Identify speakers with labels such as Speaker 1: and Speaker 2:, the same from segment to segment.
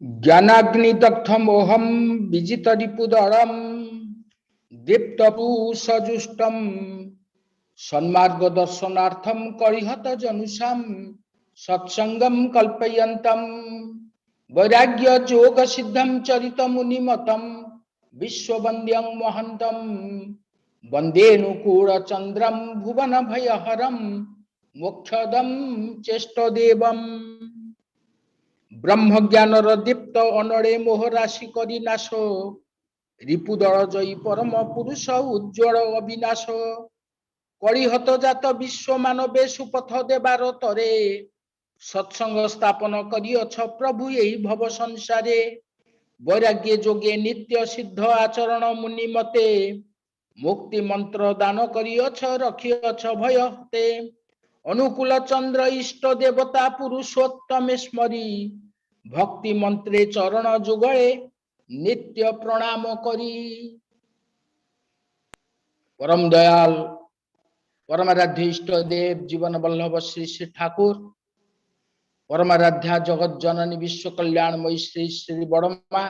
Speaker 1: ज्ञानाग्निदग्धमोहं विजितरिपुदरं दीप्तपूषजुष्टं सन्मार्गदर्शनार्थं कलिहतजनुषां सत्संगं कल्पयन्तं वैराग्ययोगसिद्धं चरितमुनिमतं विश्ववन्द्यं महन्तं वन्देऽनुकूलचन्द्रं भुवनभयहरं मोक्षदं चेष्टदेवम् ब्रह्मज्ञानर दीप्त अनड़े मोहराशि करी नाश रिपुदल जयी परम पुरुष उज्ज्वल अविनाश कलिहत जात विश्व मानवे सुपथ देवार तरे सत्संग स्थापन करिअछ प्रभु यही भव संसारे वैराग्य जोगे नित्य सिद्ध आचरण मुनि मते मुक्ति मंत्र दान करिअछ रखिअछ भय हते अनुकूल चंद्र इष्ट देवता पुरुषोत्तम स्मरी भक्ति मंत्रे चरण जुगले नित्य प्रणाम करी परम दयाल परमाराध्य इष्ट देव जीवन वल्लभ श्री श्री ठाकुर परमाराध्या जगत जननी विश्व कल्याणमयी श्री श्री बड़मा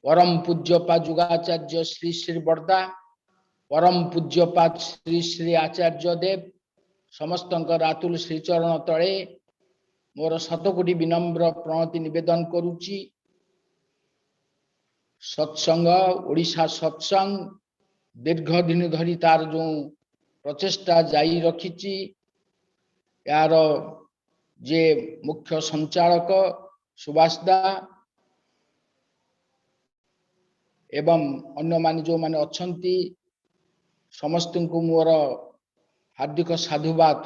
Speaker 1: परम पूज्यपा जुगाचार्य श्री श्री बड़दा परम पूज्यपा श्री श्री आचार्य देव समस्त रातुल श्रीचरण तले मोर शतकोटी विनम्र प्रणति निवेदन करुची सत्संग ओडिशा सत्संग दीर्घ दिन धरी तार जो प्रचेष्टा जारी रखी यार जे मुख्य संचालक सुभाष दा एवं अन्य मान जो माने अच्छी समस्त को मोर हार्दिक साधुवाद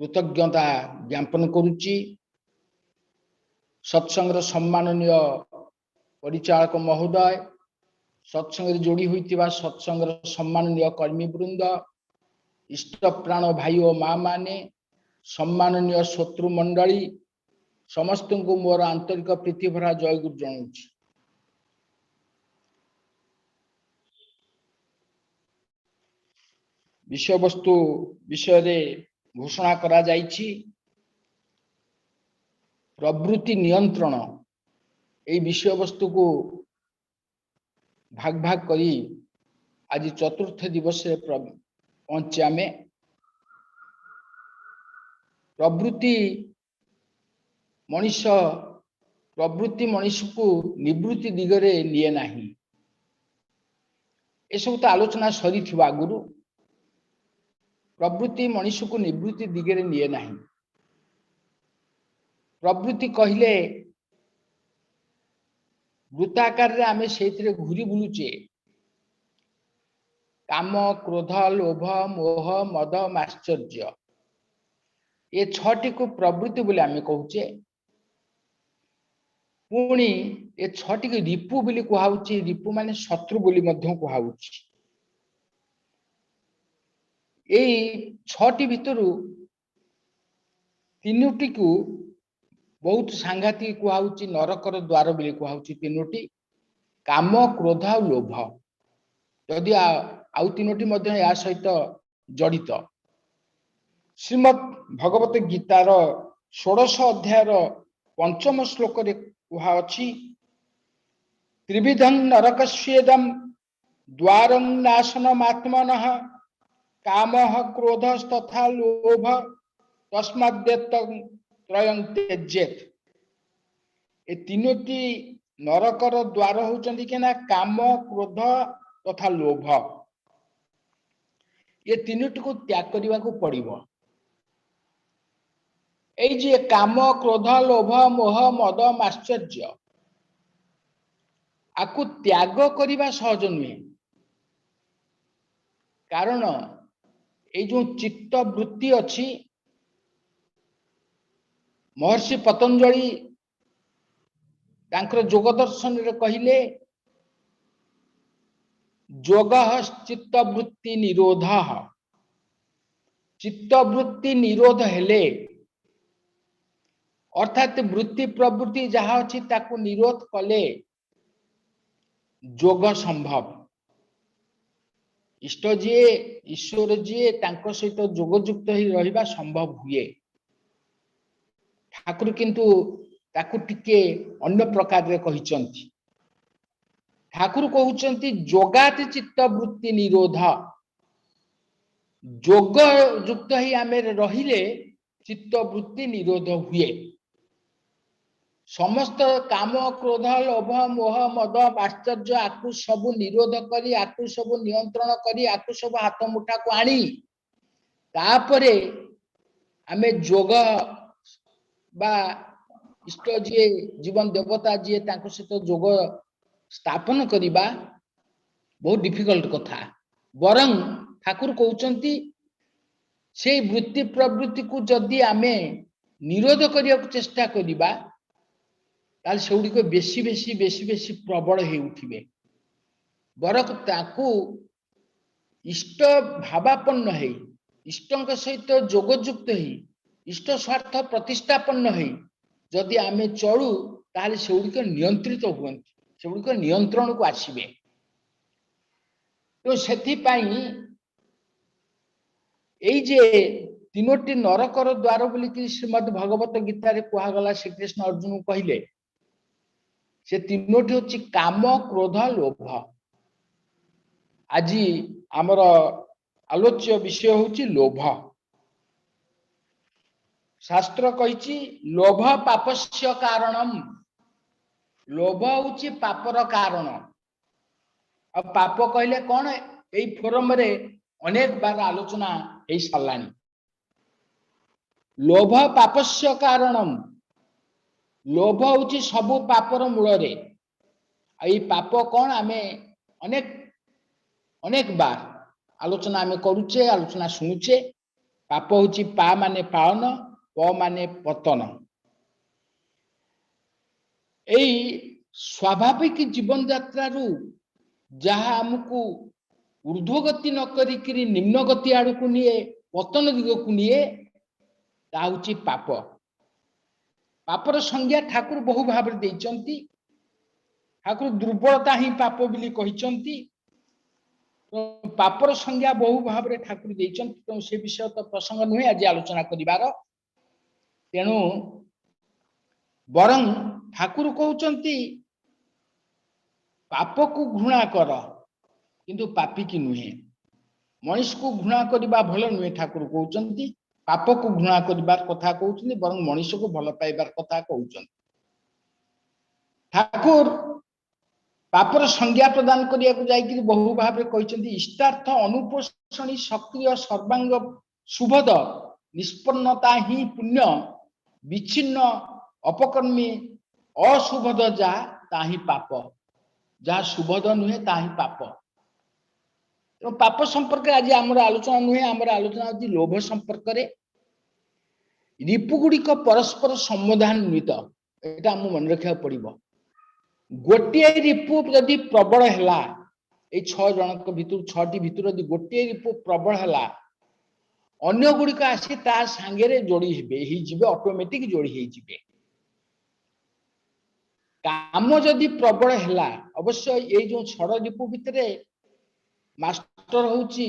Speaker 1: कृतज्ञता ज्ञापन करुच्ची सत्संग सम्माननीय परिचालक महोदय सत्संग जोड़ी होइतिबा सत्संग सम्माननीय कर्मी वृंद इष्ट प्राण भाई और माँ माने सम्माननीय शत्रु मंडली समस्त को मोर आंतरिक प्रीति भरा जय गुरु जनाऊँ। विषय वस्तु विषय रे घोषणा करा जाइछि प्रवृत्ति नियंत्रण ए विषय वस्तु को भाग भाग करी आज चतुर्थ दिवस पहुंचे आमे प्रवृत्ति मनीष को निवृत्ति दिगरे निये नाही ए सब तो आलोचना सरी थिबा आगुरु प्रवृत्ति मनीष को निवृत्ति दिगरे निये नाही प्रवृत्ति कहले वृत्ताकार रे आमे सेतिरे घुरी बुलुचे काम क्रोध लोभ मोह मद माश्चर्य ये छटी को प्रवृत्ति बोले आमे कहूचे पुणी ये छटी को रिपु बोली कहाउची रिपु माने शत्रु बोली मध्य कहाउची एई छटी भितरु तीनोटी को बहुत सांघातिक कहाउची नरकर द्वार बोली कहाउची तीनोटी काम क्रोध और लोभ यदि आउ तीनोटी मध्य या सहित जड़ित श्रीमद् भगवत गीतार 16 अध्यायर 5 श्लोक रे कहा अछि त्रिविधं नरकस्येदं द्वारं नाशनमात्मनः कामः क्रोधस्तथा लोभ तस्माद्यतं त्रयं त्यजेत ए तीनोटी नरकर द्वार होचंदी के ना काम क्रोध तथा लोभ ये तीनोटी को त्याग करने को पड़िबो ए जे काम क्रोध लोभ मोह मद माश्चर्य आकु त्याग करने सहज नुहे कारण ये जो चित्त वृत्ति अच्छी महर्षि पतंजलि तांकर जोग दर्शन रे कहिले जोग चित्त वृत्ति निरोध चित्त वृत्ति निरोध हेले अर्थात वृत्ति प्रवृत्ति जहाँ अच्छी ताकू निरोध कले जोग संभव इष्ट जी ईश्वर जी तांको सहित जोगयुक्त ही रहिबा संभव हुए ठाकुर किंतु ताकू टिके अन्य प्रकार रे कहिचंती। ठाकुर कहउचंती जोगात चित्त वृत्ति निरोध। जोग युक्त ही आमे रहिले चित्त वृत्ति निरोध हुए। समस्त काम क्रोध लोभ मोह मद आश्चर्य आकु सब निरोध करी आकु सब नियंत्रण करी आकु सब हाथ मुठा को आनी तापरे आमे जोग बा इष्ट जी जीवन देवता जी तांको सहित जोग स्थापन करिबा बहुत डिफिकल्ट कथा। बरं ठाकुर कहउचंती से वृत्ति प्रवृत्ति को जदि आमे निरोध करिया को चेष्टा करिबा ताल सेउडी को बेसी बेसी बेसी बेसी प्रबल हे उठिबे। बरक ताकू इष्ट भावापन्न है इष्टंक सहित जोगयुक्त है इष्ट स्वार्थ प्रतिष्ठापन्न है जदि आमे चलू ताले सेउडी को नियंत्रित हुअंती सेउडी को नियंत्रण को आसीबे। तो सेथि पाई एई जे तीनोटी नरकर द्वार बोली कि श्रीमद् भगवत गीता रे कुहा गला श्री कृष्ण अर्जुन को कहिले से तीनोटी होची काम क्रोध लोभ। आज आमर आलोच्य विषय होची लोभ। शास्त्र कहिची लोभ पापस्य कारणम। लोभ होची पापर कारण। अब पाप कहले कौन एई फोरम रे अनेक बार आलोचना एई सालानी। लोभ पापस्य कारणम। लोभ होची सबु पापर मूल रे। एई पाप कौन आमे अनेक अनेक बार आलोचना आमे करूचे आलोचना सुनुचे। पाप होची पा माने पालन प माने पतन। एई स्वाभाविक जीवन यात्रा रु जहा हमकु ऊर्ध्वगति न करी निम्न गति आड़ को निये पतन दिग को निये ता होची पाप। पापर संज्ञा ठाकुर बहु भाव रे देइचंती। ठाकुर दुर्बलता ही पाप बिली कहिचंती। तो पापर संज्ञा बहु भाव रे ठाकुर देइचंती। तो से विषय तो प्रसंग नुहे आज आलोचना करिवार। तेणु बरं ठाकुर कहउचंती पाप को घृणा कर किंतु पापी की नुहे। मनुष्य को घृणा करिबा भल नुहे ठाकुर कहउचंती। पाप को घृणा करिबार कथा कहउचंती बरं मनुष्य को भल पाइबार कथा कहउचंती। ठाकुर पापर संज्ञा प्रदान करिया को जाई बहु भाव रे कहिचंती इष्टार्थ अनुपोषणी सक्रिय सर्वांग सुभद निष्पन्नता ही पुण्य विच्छिन्न अपकर्मी अशुभद जा ताही पाप। जहा शुभद नुहे ताही पाप। तो पाप संपर्क आज आमर आलोचना नुहे आमर आलोचना होची लोभ संपर्क रे। रिपु गुड़िक परस्पर संबोधान्वित एटा हम मन रखा पड़िबो। गोटे रिपु जदि प्रबल हैला ए 6 जनक भितर 6टी भितर जदि गोटे रिपु प्रबल हैला अन्य गुड़िक आसी ता संगे रे जोड़ी हेबे ही जिबे ऑटोमेटिक जोड़ी हे जिबे। काम जदि प्रबल हैला अवश्य ए जो 6 रिपु भितरे मास्टर होची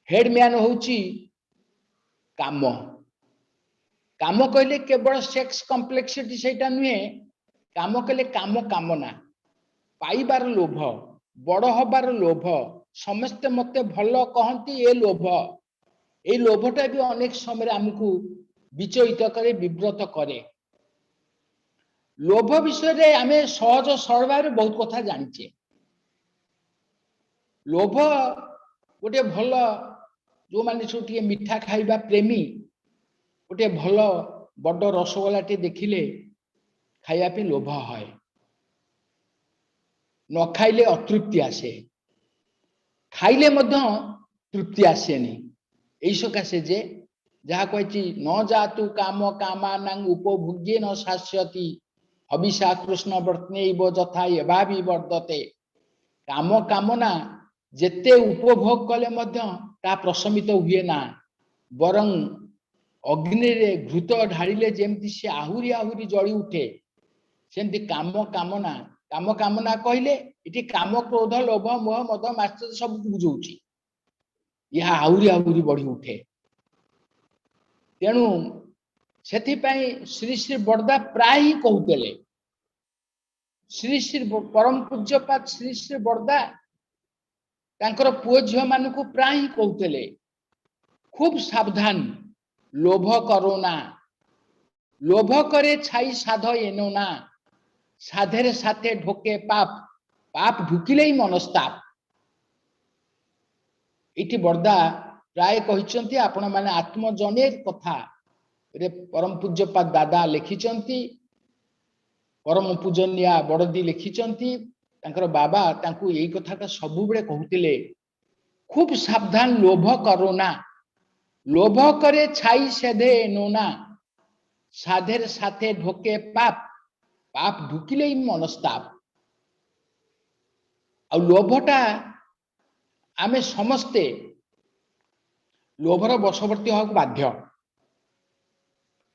Speaker 1: हेडमैन होची काम। काम कहले केवल सेक्स कॉम्प्लेक्सिटी सेटा नुहे। काम कहले काम कामना पाइबार लोभ बड़ हबार लोभ समस्ते मते भल कहंती ए लोभ। ए लोभटा भी अनेक समय हमकु विचलित करे विव्रत करे। लोभ विषय रे आमे सहज सरल भाव बहुत कथा जानिचे। लोभ गोटे भल जो माने छोटी मिठा खाइबा प्रेमी गोटे भल बड़ रसगोला टे देखिले खाइबा पे लोभ है। न खाइले अतृप्ति आसे खाइले मध्य तृप्ति आसेनी। एई सकाशे जे जहा कहछि न जातु काम कामानां उपभोग्ये न शास्यति हविषा कृष्ण वर्त्नेव जथा एभावि वर्धते। काम कामना जेते उपभोग कले मध्य ता प्रशमित हुए ना बरं अग्नि रे घृत ढाड़िले जेमति से आहुरी आहुरी जळी उठे सेमति काम कामना कहले इति काम क्रोध लोभ मोह मद मात्सर्य सब बुझौछि यह आहुरी आहुरी बढ़ी उठे। तेणु सेथिपाई श्री श्री बड़दा प्राय ही कहते श्री श्री परम पूज्यपाद श्री श्री बड़दा तांकर पुओ झियो मानकु प्राय ही कहते खूब सावधान लोभ करो ना लोभ करे छाई साध एनो ना साधेर साथे ढोके पाप पाप ढुकिले ही मनस्ताप इति बड़दा प्राय कहिसंती आपण माने आत्मजनेर कथा रे परम पूज्यपाद दादा लिखिचंती परम पूजनिया बड़दी लिखिचंती तांकर बाबा तांकु एई कथाटा सबु बेले कहउतिले खूब सावधान लोभ करो ना लोभ करे छाई सेधे नोना साधेर साथे ढोके पाप पाप ढुकिले ही मनस्ताप आ लोभटा आमे समस्ते लोभर बशवर्ती होक बाध्य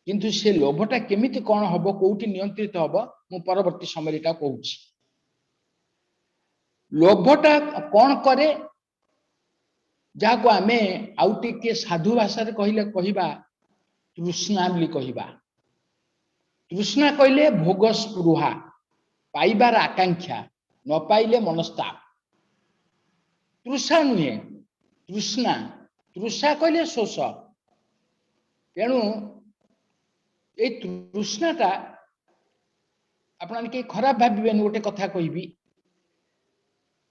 Speaker 1: किंतु से लोभटा केमिति कौन हबो कोउठी नियंत्रित हबो मु परवर्ती समय कहूची लोभटा कौन करे जाको आमे आउ टिके साधु भाषा रे कहिले कहिबा तृष्णा बोली कहिबा तृष्णा कहले भोग स्पृहा पाइबार आकांक्षा न पाइले मनस्ताप तृषा नुहे तृष्णा तृषा कहले शोष तेणु ए तृष्णाटा आपण के खराब भाबिबेन गोटे कथा कहबी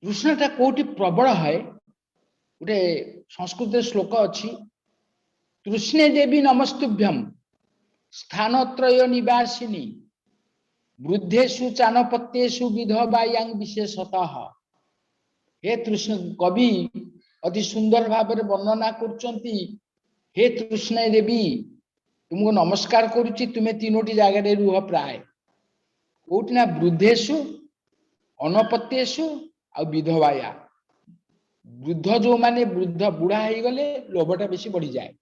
Speaker 1: तृष्णाटा कोठी प्रबल है गोटे संस्कृत श्लोक अछि तृष्णे देवी नमस्तुभ्यम स्थानत्रय निवासिनी वृद्धेषु चानपत्येषु विधवायां विशेषतः हे तृष्ण कवि अति सुंदर भाव में वर्णना करचंती हे तृष्ण देवी तुमको नमस्कार करुच्ची तुम्हें तीनोटी जगह रुह प्राय कोटिना वृद्धेषु अनपत्येषु आ विधवाया वृद्ध जो माने वृद्ध बुढ़ा हो गले लोभटा बेसी बढ़ी जाए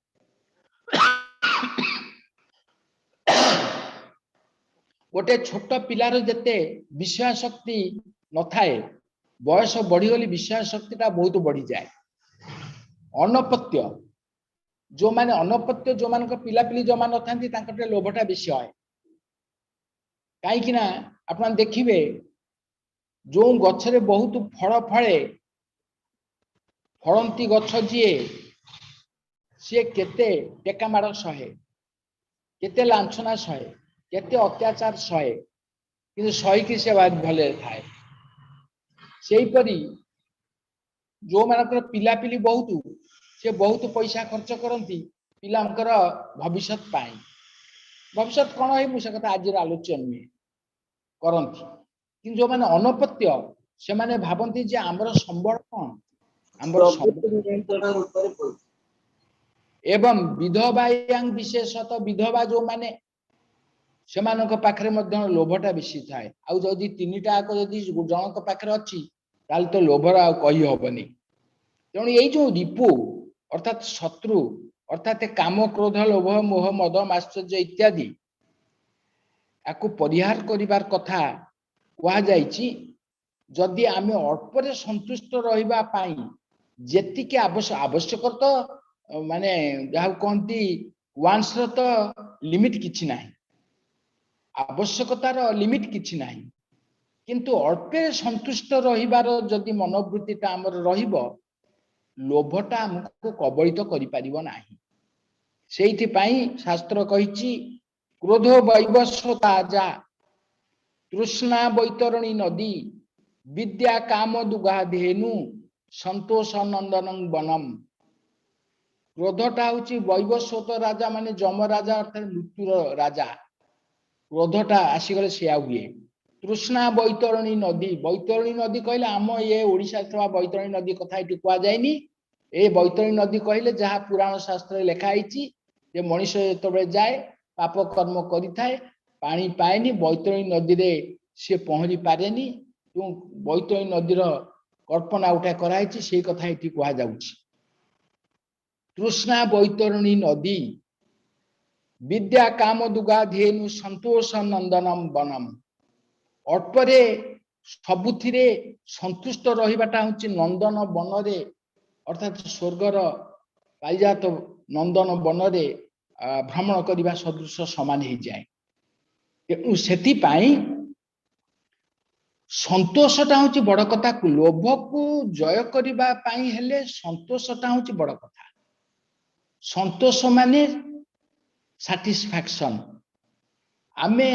Speaker 1: गोटे छोट पिलार जते विषय शक्ति न थाए बयस बढ़ीगली विषय शक्तिटा बहुत बढ़ी जाए अनपत्य जो माने अनपत्य जो मान पिला पिली जो मान था लोभटा बेसी है कहीं आप देखिए जो गछरे बहुत फल फले फलंती गछ जी सी केते टेका माड़ सहे केते लांछना सहे केते अत्याचार सहे कि सहीकि से भले थाए सेहीपरि जो मानकर पिलापिली बहुत से बहुत पैसा खर्च करती पिलांकर भविष्य पाई भविष्य कौन है मुझे कथा आज आलोच्य नुहे करती कि जो मैंने अनपत्य से माने भावती जे आमर संबल कौन एवं विधवायां विशेषतः विधवा जो माने से पाखरे लोभटा बेसी थाए आउ जदि तीनिटा जदि जनक पाखरे अच्छी ताल तो लोभर आ कही हबनी तेणु यही जो रिपु अर्थात शत्रु अर्थात काम क्रोध लोभ मोह मद माश्चर्य इत्यादि आपको परिहार करिवार कथा कहा जायछि जदि आमे अल्परे संतुष्ट रहिबा पाई जेतिके आवश्यक तो माने जहा कहती वांस तो लिमिट किछि नाही आवश्यकतार लिमिट किछि नाही किंतु अल्पे संतुष्ट रहिबार जदि मनोवृत्तिटा आमर रहिबो लोभटा हमको कबलित करि परिबो नाही सेइथि पई शास्त्र कहिछि क्रोध वैवस्वता जा तृष्णा बैतरणी नदी विद्या काम दुगा धेनु संतोष नंदनं वनम क्रोधटा होछि वैवस्वत राजा माने जम राजा अर्थात मृत्युर राजा क्रोधटा आसीगले सेया हुए तृष्णा बैतरणी नदी कहले आम ये ओडिशा थवा बैतरणी नदी कथा एटी कुआ जायनी ए बैतरणी नदी कहले जहाँ पुराण शास्त्र लेखा आइछि जे मनुष्य जतबे जाए पाप कर्म करि थाए पानी पाएनी बैतरणी नदी रे से पहरी पारेनी क्यों बैतरणी नदीर कल्पना उठा कराइछि से कथा एटी कुआ जाउछि तृष्णा बैतरणी नदी विद्या काम दुगा धेनु संतोष नंदनम वनम अल्परे सबुथिरे संतुष्ट रहिबाटा होछि नंदन वन रे अर्थात स्वर्गर पाइजात नंदन वन रे भ्रमण करने सदृश समान हो जाए तेणु से संतोषटा हूँ बड़ कथा लोभ को जय करने हेले संतोषटा हूँ बड़ कथा संतोष माने सैटिस्फैक्शन आमे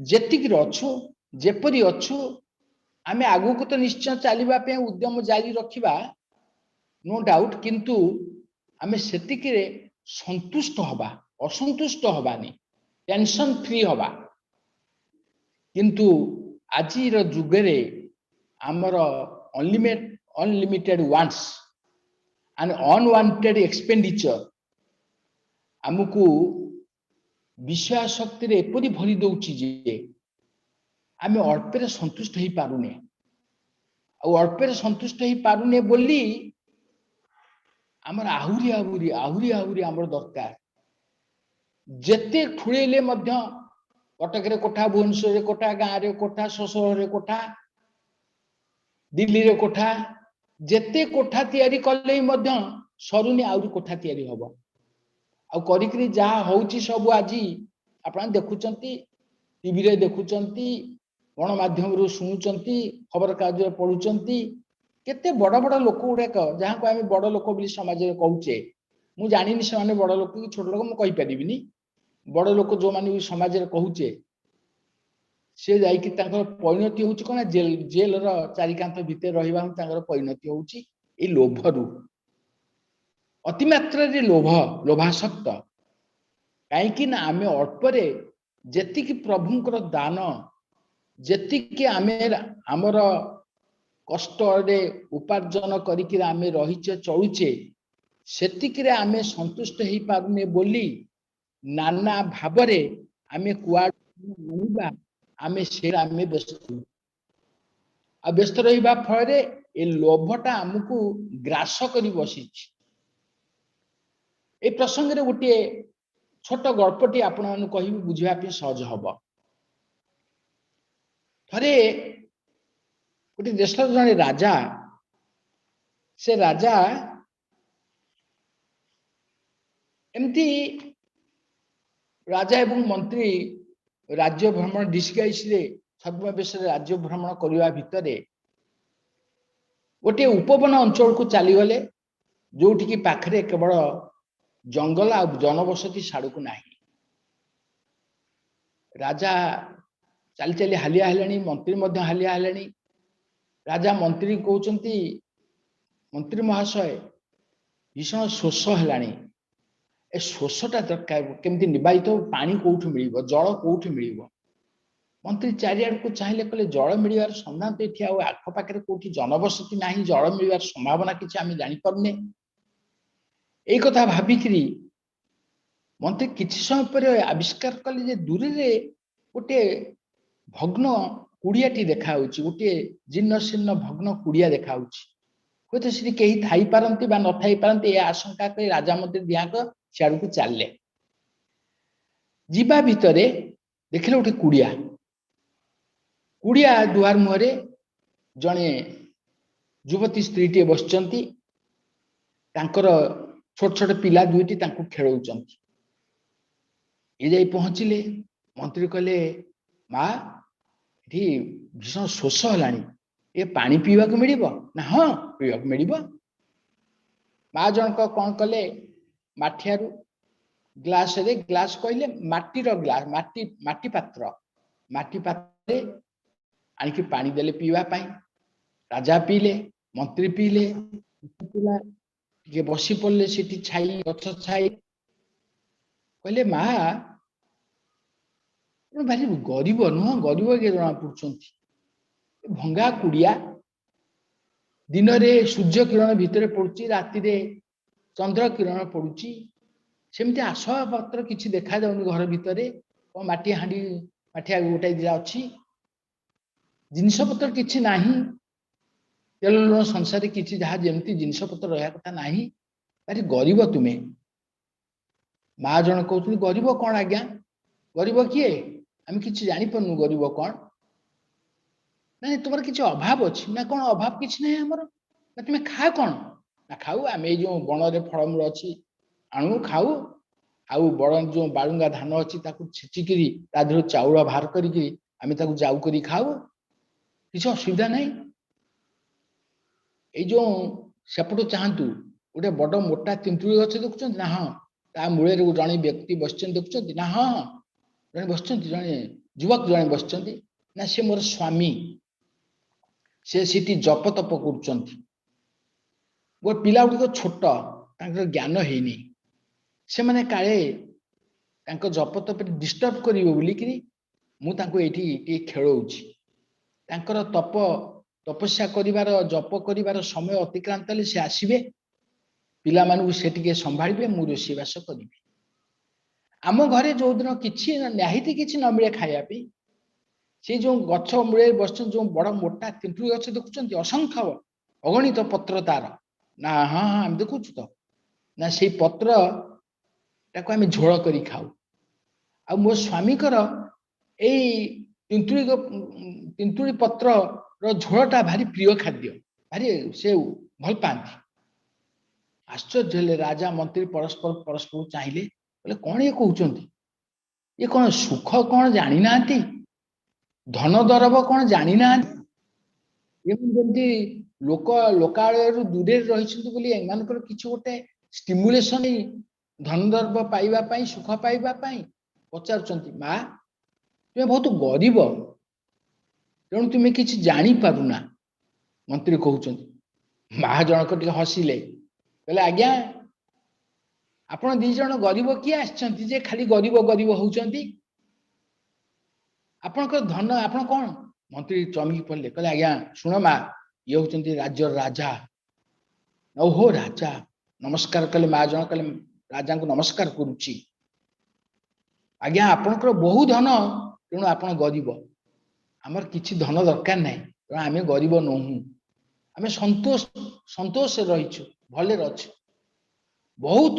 Speaker 1: जेतिक अच्छु जेपरी अच्छु आमे आगु को तो निश्चय चलवा उद्यम जारी रखा नो डाउट किंतु आमे सेतिक संतुष्ट हवा असंतुष्ट हवानी टेंशन फ्री हवा किंतु आज जुगे आमर unlimited wants and unwanted expenditure आमको विषय शक्ति एपरी भरी दौची जे आम अल्पे संतुष्ट हो पारुने अल्पे संतुष्ट हो पारुने बोली आमर आहुरी आहुरी आहुरी आहुरी आमर दरकार जेते ठुळेले मध्य कटक रे कोठा भुवनेश्वर रे कोठा गाँव रे कोठा ससुर रे कोठा दिल्ली रे कोठा जेते कोठा तैयारी कले मध्य सरुनी आउरी कोठा तैयारी हबो आ करिकरी जा होउची सब आज आपण देखुचंती टीवी रे देखुचंती गणमाध्यम रो सुनुचंती खबर कागज पढुचंती केते बड़ बड़ लोक गुड़ाक जहाँ को आम बड़ लोक बोली समाज में कहूचे मु जानी से बड़ लोक कि छोट लोक मुझे पारिनी बड़ लोक जो मैंने समाज में कहूचे सी जा परिणति हूँ कौन जेल जेल चारिकांत भितर रहा परिणति हूँ लोभरु अतिमात्रा लोभ लोभासक्त कहीं आम अल्पे जी प्रभुंर दान जी आमर कष्ट उपार्जन करिके आमे रहीचे चलुचे सेतिकरे आमे संतुष्ट हो पारुने बोली नाना भावरे आमे कुआडा आमे से आमे व्यस्त रहिबा फल ए लोभटा आमको ग्रास करी बसी ए प्रसंग रे गोटे छोट गल्पटी आपण मानू कहि बुझिबा पे सहज हबो थरे गोटे देश जड़े राजा से राजा एमती राजा एवं मंत्री राज्य भ्रमण डिस्गाइस रे छद्मवेश राज्य भ्रमण करने भितर गोटे उपवन अंचल को चलीगले जोटि की पाखरे केवल जंगल आ जनबसती साड़ू को नहीं राजा चली चली हालिया हेलेनी मंत्री मध्य हालिया हेलेनी राजा मंत्री कहते मंत्री महाशय भीषण शोष है ए शोषटा दरकार केमती निवाहित पानी कौटू मिल जल कौटू मिल मंत्री चारिआड़ को चाहिए कले जल मिलवार संधान तो ये आखपाखे कौटी जनबसती ना जल मिलवार संभावना किसी आम जापारे यही कथा भाविकी मंत्री किसी समय पर आविष्कार कले जे दूर से गोटे भग्न कुड़ियाटी देखा गोटे जीर्ण शीर्ण भग्न कुड़िया देखा हूँ तो सी कहीं थी पारती न थी पारती आशंका कर राजा मंत्री दियाक सियाड़ को चलले जीवा भितर देखिले गोटे कुड़िया कुड़िया दुआर मुहरे जड़े युवती स्त्री टे बस छोट छोट पिला दुईटी खेल ये पहुंचले मंत्री कहले माँ ये भीषण शोष है ये पानी पीवा को मिल ना हाँ पीवा मिल माँ जनक कौन कले माठियारू ग्लास रे ग्लास कहले माटीर ग्लास माटी पात्र आनिकी पानी देले पीवा पाई राजा पीले मंत्री पीले पिला टे बसी पड़े सीटी छाई गछ छाई कहले माँ भारी गरीब नुह गरीब के जना पड़ुंट भंगा कुड़िया दिन में सूर्य किरण भितर पड़ुची राति चंद्र किरण पड़ुची सेमती आसवा पत्र किसी देखा जाऊनी घर भितर मटी हाँ मटिया गोटाए दिटा अच्छी जिनपतर किसी ना तेल लुण संसार किसी जहाँ जमी जिनपतर रहा कथा ना भारी गरीब तुम्हें माँ जन कहते गरीब कौन आज्ञा गरीब किए आम कि जापारू गरीब कौन ना तुम किसी अभाव अच्छी ना कौन अभाव किसी ना आमर ना तुम्हें खा कौन ना खाऊ आम जो बन में फलमूल अच्छी आणु खाऊ आउ बड़ जो बालुंगा धान अच्छी छेचिकी तादर चाउल बाहर करी आम जाऊ करी खाऊ किसी असुविधा नहीं। ये जो सेपट चाहतु गोटे बड़ मोटा तेंतुली गछ देखुं ना हाँ ता मूल जड़े व्यक्ति बस देखुं ना हाँ जड़े बस जड़े युवक जड़े बस ना सी मोर स्वामी से जप तप कर पिला गुड़िक छोट ज्ञान है से मैंने काले जप तप डिस्टर्ब करें मुझे खेलोची तप तपस्या करिवार जप करिवार समय अतिक्रांत हेले से आसबे पिला मानू से टिके संभाळबे मु रोषेबास करी आम घरे जो दिन किछि निहाती किछि न मिले खाया पे से जो गछ मूले बस जो बड़ मोटा तेंतुली गछ देखुं असंख्य अगणित पत्र तार ना हाँ हाँ आम देखु तो ना से पत्र ताको आम झोल करी खाऊ आ मो स्वामी तेंतुली पत्र झोलटा भारी प्रिय खाद्य भारी से भल पाती। आश्चर्य राजा मंत्री परस्पर परस्पर चाहिए बोले कौन ये कहते ये कौन सुख कौन जानी ना धन दरब कौन जानी ना जमी लोक लोकालय दूरे रही किसी गोटे स्टिमुलेसन धन दरब पाइबा सुख पाइबा पचार माँ तुम्हें बहुत गरीब तेणु तुम्हें किसी जानी पारुना मंत्री कहते माँ जनक टे हसिले कहले आज्ञा आपण दी जन गरीब किए आसछंती खाली गरीब गरीब होउछंती आपनकर धन आपण कौन मंत्री चमकी पड़े कहले आज्ञा शुण माँ ये होउछंती राज्य राजा ओहो राजा नमस्कार कले माँ जन कले राजा को नमस्कार करुच्ची आज्ञा आपनकर बहु धन तेणु आपण गरीब आमर किछि धन दरकार नहीं तेणु आम गरीब नहूँ आम संतोष संतोष रहीछु भले अच्छु बहुत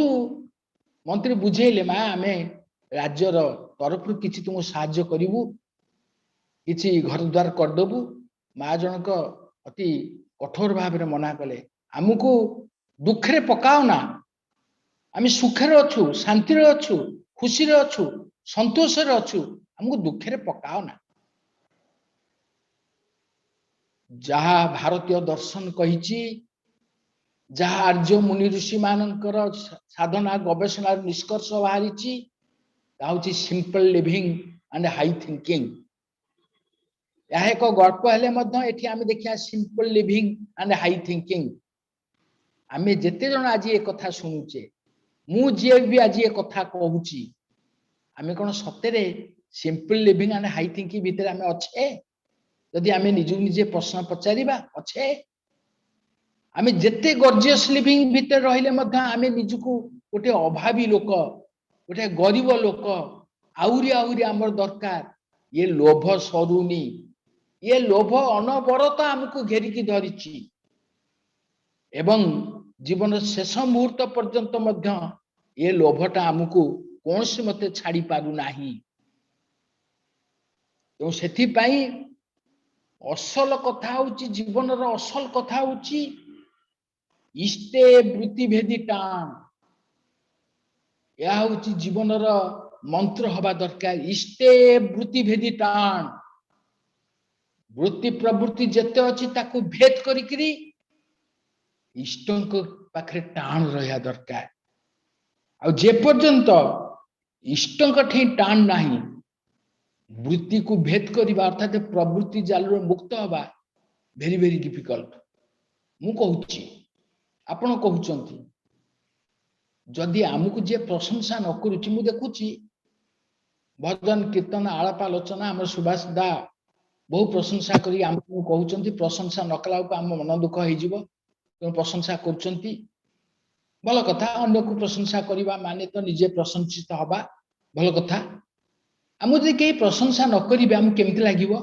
Speaker 1: मंत्री बुझेले माँ आम राज्यर तरफ किसी तुमको साहाय्य करूँ किसी घर द्वार करदेबू माँ जनक अति कठोर भाव में मना कले आमको दुखे पकाओ ना आम सुखे अच्छु शांति अच्छु खुशी अच्छु संतोष अच्छु आमको दुखे पकाओ ना जहाँ भारतीय दर्शन कही जहाँ आर्य मुनि ऋषि मानकर साधना गवेषणा निष्कर्ष बाहरी simple living and high thinking यह एक गल्प हेले आम देखिए simple living and high thinking आम जिते जन आज ये कथा शुणुचे मुझे भी आज ये कथा कहूची आम कौन सतरे simple living and high thinking भितर आम अच्छे जदि आम निज निजे प्रश्न पचारिबा अच्छे आम जिते गॉर्जियस लिविंग भितर रहिले आम निजको गोटे अभावी लोक गोटे गरीब लोक आहुरी आहुरी आमर दरकार ये लोभ सरुनी ये लोभ अनवरत आमको घेरिकी धरिची एवं जीवन शेष मुहूर्त पर्यंत मध्य ये लोभटा आमको कौन से मते छाड़ी पारु नाही तो सेथि पाई असल कथा होची जीवन रो असल कथा होची इष्टे वृत्ति भेदी टाण यह होची जीवन रो मंत्र हवा दरकार इष्टे वृत्ति भेदी टाण वृत्ति प्रवृत्ति जेते अच्छी ताकू भेद करी इष्टों पाखे टाण रहा दरकार आ जे पर्यंत इष्टों ठी टाण नाही वृत्ति को भेद करवा अर्थात प्रवृत्ति जाल मुक्त हवा वेरी वेरी डिफिकल्ट मु कहूची आपण कहउचंती जदि आमको जे प्रशंसा न करूची मु देखुची भजन कीर्तन आलाप आलोचना आम सुभाष दा बहु प्रशंसा करी आमको कहउचंती प्रशंसा न कला को आम मन दुख हो जिवो तो प्रशंसा करूचंती भल कथा अन्य को प्रशंसा करवा माने तो निजे प्रशंसित हवा भल कथा आम जदि कई प्रशंसा न करिवे आम केमति लागिवो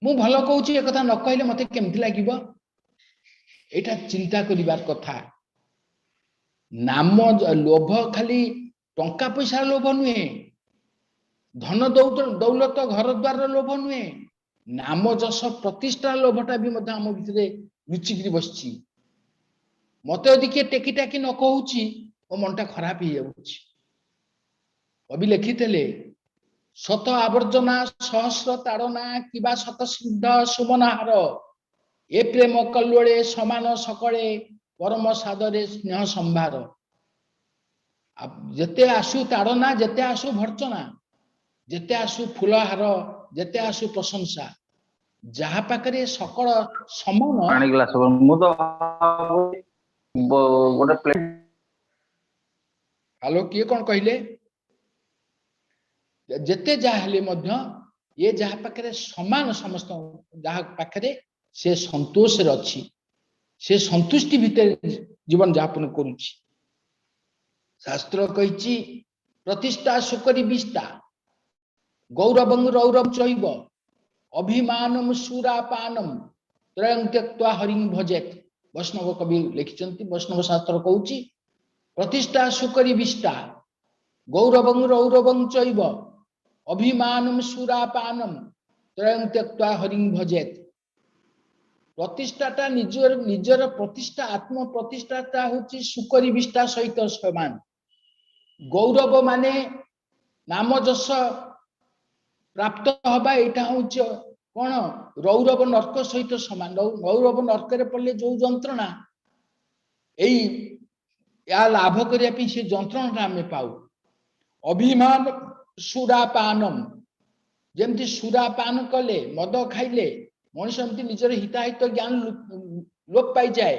Speaker 1: मु भल कहूची ए कथा न कहले मते केमति लागिवो एटा चिंता करिवार कथा नाम लोभ खाली टंका पैसा लोभ नुहे धन दौलत घर द्वार लोभ नुहे नाम जस प्रतिष्ठा लोभटा भी आम भितर लुचिकी बसची मत यदि किए टेकी टाकी न कहूची मो मनटा खराब हो जाउची कवि लिखिले शत आवर्जना सहस्र ताड़ना किबा शत सिद्ध सुमनाहार ए प्रेम कल्लोळे समान सकळे परम सादरे स्नेह संभार जेते आसु ताड़ना जेते आसु भर्चना जेते आसु फुलहार जेते आसु प्रशंसा जहा पाखरे सकल समान
Speaker 2: पानी ग्लास मु तो गोटे प्लेट
Speaker 1: हेलो किए कौन कहले जेते जाहले मध्य ये जहा पाखरे समान समस्त जहा पाखरे से संतोष रे अछि से संतुष्टि भीतर जीवन यापन करूछि शास्त्र कहिछि प्रतिष्ठा सुकरी विष्टा गौरवं रौरव चैव अभिमानम सुरापानम त्रयं त्यक्त्वा हरिं भजेत वैष्णव कवि लिखिचंती वैष्णव शास्त्र कहूछि प्रतिष्ठा सुकरी विष्टा गौरवं रौरवं चैव अभिमानम सुरापानम त्रयं त्यक्त्वा हरिं भजेत प्रतिष्ठाटा निजर निजर प्रतिष्ठा आत्म प्रतिष्ठाटा होछि सुकरी विष्टा सहित समान गौरव माने नाम जस प्राप्त हवा एटा होछि कोन रौरव नर्क सहित समान रौरव नर्क रे पड़ले जो जंत्रणा एई या लाभ करिया पि से जंत्रणा हमें पाऊ अभिमान सुरापानम जेमति सुरापान कले मद खाइले मनुष्य एमती निजर हिताहित ज्ञान लोप पाई जाए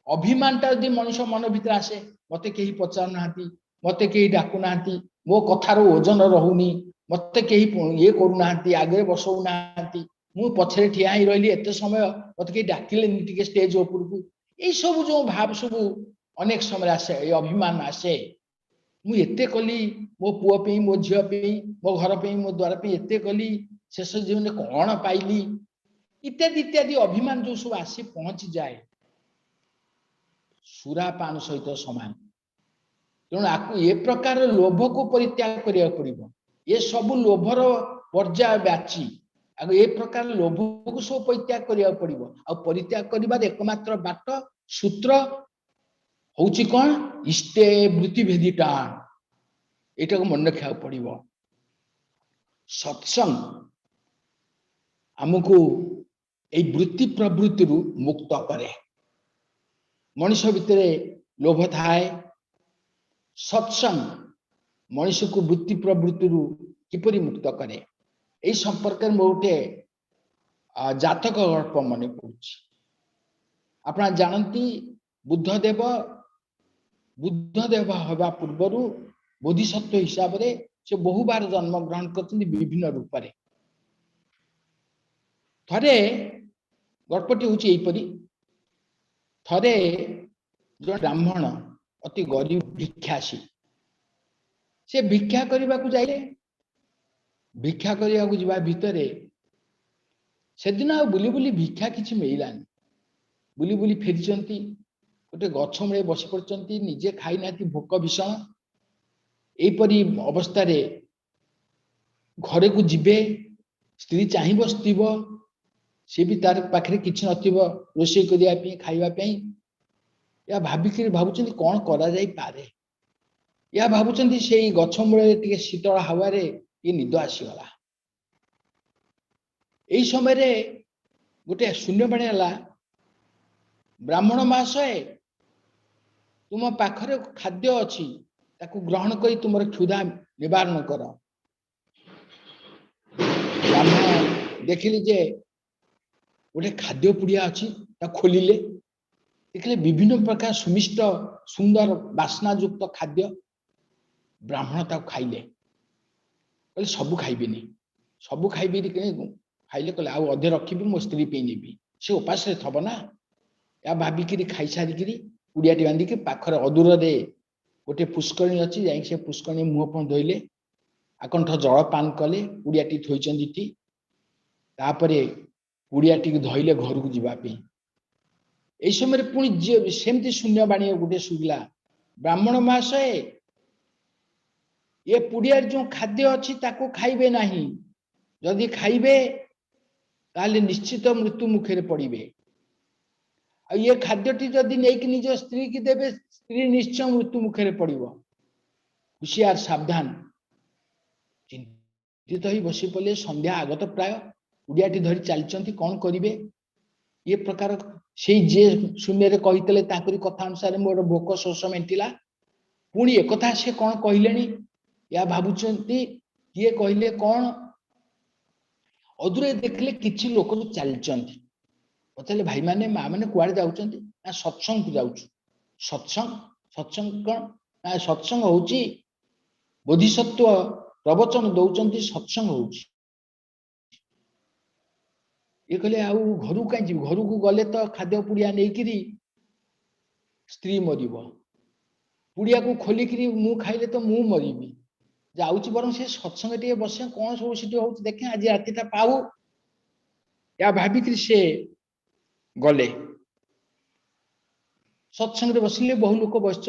Speaker 1: अभिमानटा यदि मनुष्य मन भीतर आसे मते केही पचार नाहंती मते केही डाकु नाहंती मो कथार ओजन रहुनी मते केही ये करू नाहंती आगे बसौ नाहंती मु पछरे ठिया ही रहली एते समय मते केही डाकिले नि टिके स्टेज ऊपर को ए सब जो भाव सब अनेक समय आसे ए अभिमान आसे मु एते कली मो पुओ पे मो झियो पे मो घर पे मो द्वार पे एते कली शेष जीवन कोन पाइली इत्यादि इत्यादि अभिमान जो सब आसी पहुंची जाए सुरापान सहित समान तेणु आपको ये प्रकार लोभ को परित्याग करिया पड़िबो ये सब लोभर पर्याय व्याची आगे ये प्रकार लोभ को सब परित्याग करिया पड़िबो आ परित्याग करिबार एकमात्र बाट सूत्र होउची कोन इष्टे वृत्ति भेदिटा एटा को मन रखा पड़िबो सत्संग हमको ए वृत्ति प्रवृत्ति रु मुक्त करे मनुष्य भितर लोभ थाए सत्संग मनुष्य को वृत्ति प्रवृत्ति रु किपरि मुक्त करे ए संपर्क में गोटे जातक गल्प मन पड़ुछि आपना जानती बुद्धदेव हवा पूर्व बोधिसत्व हिसाब रे से बहु बार जन्म ग्रहण करते विभिन्न रूप रे थरे गल्पटी हूँ यहीपरि थरे जो ब्राह्मण अति गरीब भिक्षासी से भिक्षा करने को जाइले भिक्षा करने को जावा भितरे से दिन आ बुली बुली भिक्षा किछि मिलानी बुली बुली फेरिचंती गोटे गछ मूले बसी पड़चंती निजे खाई नाती भोक भीषण एपरी अवस्था रे घरे को जिबे स्त्री चाहि बसतिबो से भी तार पाखरे किछि नथिबो रोषे करिया पे खाइबा पे या भाबिकरी भाबुचंती कोन करा जाई पारे या भाबुचंती सेई गछ मूले टिके शीतल हवा रे ये निद आसीगला एई समय रे गोटे शून्यबाणी हला ब्राह्मण महाशय तुम पाखरे खाद्य अछि ताकू ग्रहण करी तुमर क्षुधा निवारण कर ब्राह्मण देखिली जे गोटे खाद्य पुड़िया अच्छी खोलिले देखिले विभिन्न प्रकार सुमिष्ट सुंदर बासना युक्त खाद्य ब्राह्मण ताकू खाइले कहले सबु खाइबेनी सबु खाइबेनी खाइले कहले आउ अधे रखिबी मो स्त्री पे नेबी से उपास रे थब ना या भाबिकिरी खाई सारिकिरी पुड़ियाटी बांधिकी पाखरे अदूर रे गोटे पुष्करणी अच्छी जाई से पुष्करणी मुह पण धोइले आकंठ जल पान कले पुड़ियाटी थोइचंदी तापरे पुड़ियाटी धइले घर को जीवा पे एई समय पुणी सेमती शून्यवाणी गोटे सुगिला ब्राह्मण महाशय ये पुड़िया जो खाद्य अच्छी ताको खाइबे नहीं जदि खाइबे ताले निश्चित मृत्यु मुखे पड़िबे आ ये खाद्यटी जदि नहीं निज स्त्री की देवे स्त्री निश्चय मृत्यु मुखे पड़िबो हुशियार सावधान चिंतित होई बसी पड़े। संध्या आगत प्राय पुड़ियाटी धरी चलती कौन करेंगे ये प्रकार से जे शून्य कही कथा अनुसार मोर भोक शोष मेटिला पुणी एक से कौन कहले या भावुंट किए कहले कौन अदूरे देखले किछि लोक चलती पचारे भाई माने माँ मैंने कुआड़े जाउछंती ना सत्संग को जाउछु सत्संग सत्संग कौन ना सत्संग होउची बोधिसत्व प्रवचन दौरान सत्संग होउची ये कहले आउ घर को कहीं घर को गले तो खाद्य पुड़िया नहीं स्त्री मर पुड़िया को खोलिकी मु खाइले तो मु मरबी जाऊँच बर से सत्संग टे बसे कौन सब सीटी हो देखे आज रातिटा पाऊ या भाविक से गले सत्संग बसिले बहु लोक बस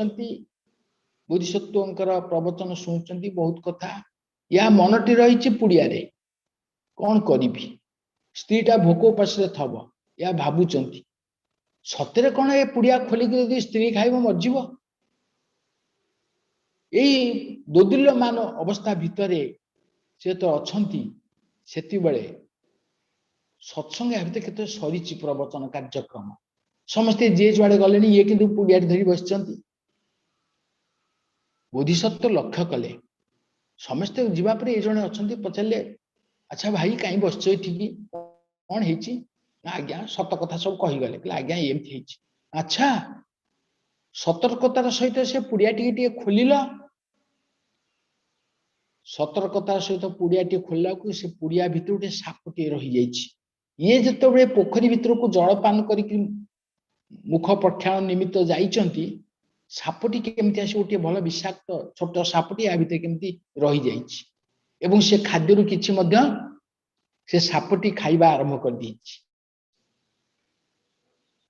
Speaker 1: बोधिसत्वर प्रवचन शुणुंट बहुत कथा या मनटी रही पुड़िया कौन करी स्त्रीटा भोक उपास थब या भावुंट सतरे कौन ये पुड़िया खोलिक स्त्री खाइब मरजीव यही दोदिल्यमान अवस्था भितर से तो अच्छा से सत्संग के सरी प्रवचन कार्यक्रम समस्ते जे जुआड़े गले ये कि पुड़िया धरी बस बोधिसत्व लक्ष्य कले समस्ते जीवापर ये जड़े अच्छा पचारे अच्छा भाई कहीं बस कौन है आज्ञा सत कथा सब कहीगले आज्ञा एमती अच्छा सतर्कतार सहित से पुड़िया टी खोल सतर्कतार सहित पुड़िया टी खोलला को से पुड़िया भितर गोटे सापटे रही ये जिते पोखरी भितर को जलपान कर मुख प्रक्षालन निमित्त जाइंट सापटी केमती आस गोटे भल विषाक्त छोट सापटी या भितर केमती रही जाइए से खाद्य किछि से सापटी खाइबा आरंभ कर देइछि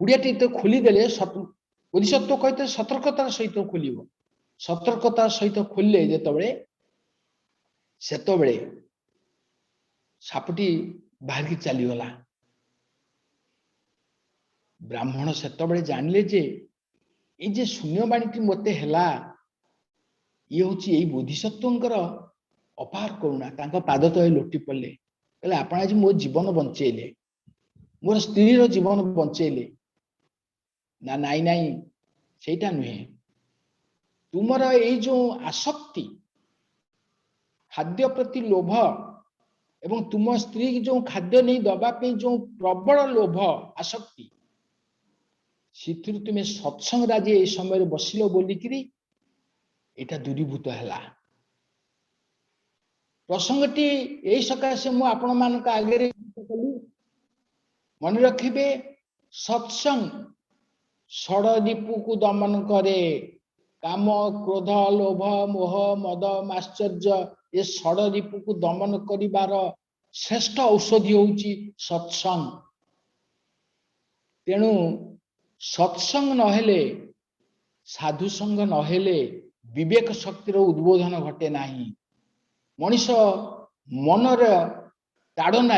Speaker 1: पुड़ियाटी तो खोलीदेले बोधिसत्व कहते सतर्कतार सहित खोल सतर्कतार सहित खोलले जिते सेतबेले सापटी बाहर की चलीगला ब्राह्मण सेतबेले जानिले जे ये जे शून्यवाणी मते हैला ये होची यही बोधिसत्वर अपार करुणा तांका पाद तले लोटी पड़े कहले आपण आज मो जीवन बंचेले मोर स्त्री जीवन बंचेले ना नाई नाई सेटा नुहे तुमर ये जो आसक्ति खाद्य प्रति लोभ एवं तुम स्त्री जो खाद्य नहीं दबापी जो प्रबल लोभ आसक्ति से तुम्हें सत्संग आज ये समय बसिल बोलिकी यहाँ दूरीभूत है प्रसंगटी यही सकाशे मु आपण मान आगे मन रखिबे सत्संग षडरिपु को दमन करे काम क्रोध लोभ मोह मद माश्चर्य ये षडरिपु को दमन करिवार श्रेष्ठ औषधि होउची सत्संग तेणु सत्संग नहेले साधु संग नहेले विवेक शक्तिर उद्बोधन घटे नाही मनीष मनर ताड़ना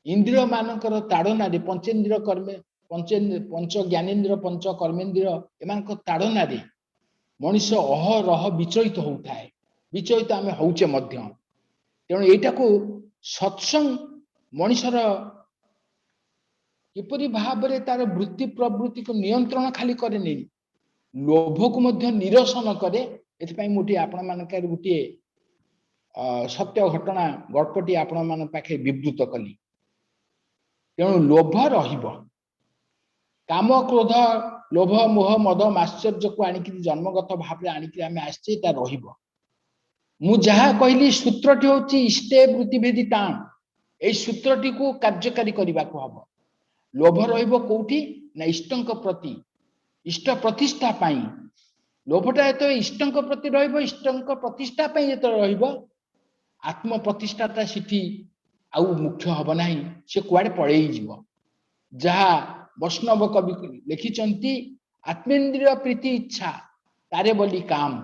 Speaker 1: इंद्रिय मानकर ताड़ना पंचेन्द्रिय कर्मे पंच ज्ञानेन्द्र पंच कर्मेन्द्रिय एम ताड़ना मनीष अहरह विचलित होता है विचलित आम होचे तेणु यहीटा को सत्संग मनीषर किपरि भाव में तार वृत्ति प्रवृत्ति को नियंत्रण खाली करे नहीं लोभ को मध्य निरसन करे एथपाई मुठी आपण मानकर गोटे सत्य घटना गल्पटी आपण मान पाखे विवृत कली तेणु लोभ रहिबो काम क्रोध लोभ मोह मद माश्चर्य को आनिक जन्मगत भाव में आनिक आम आसचे रहिबो मु जहा कहली सूत्रटी होची इष्टे वृत्तिभेदी ताण ए सूत्रटी को कार्यकारी करने को हम लोभ रहिबो कोठी ना इष्टंक प्रति इष्ट प्रतिष्ठा पाई लोभटा तो इष्टंक प्रति रहिबो इष्टंक प्रतिष्ठा पाई ये रहिबो आत्म प्रतिष्ठाटा सिटी आउ मुख्य हम ना से कुआड़े पड़े जीव जहा वैष्णव कवि लिखिचंती आत्मेन्द्रिय प्रीति इच्छा तारे बोली काम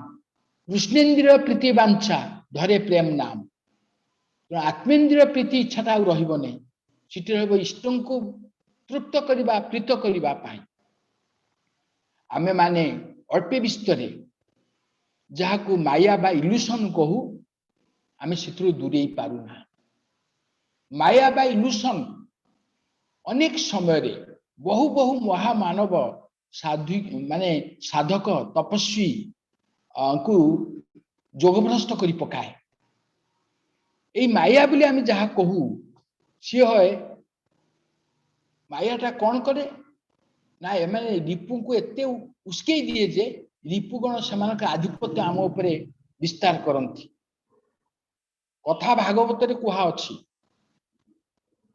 Speaker 1: कृष्णेन्द्रिय प्रीति वांछा धरे प्रेम नाम आत्मेन्द्रिय प्रीति इच्छाटा आउ रहिबो नै सिटी रहिबो इष्टं को तृप्त करबा प्रीत करबा पाई आमे माने अल्पे विस्तरे जहा को माया बा इल्यूशन कहू आम से दूरे पारुना माया बा इल्यूशन अनेक समय बहु बहु महामानव साधु माने साधक तपस्वी को जोगभ्रष्ट कर पकाए ये माया बोली आम जहाँ कहू सी है मायाटा कौन करे ना एम रिपु को एत उस्के दिए जे रिपुगण से आधिपत्य आम उपरे विस्तार करती कथा भागवत कुहा अच्छी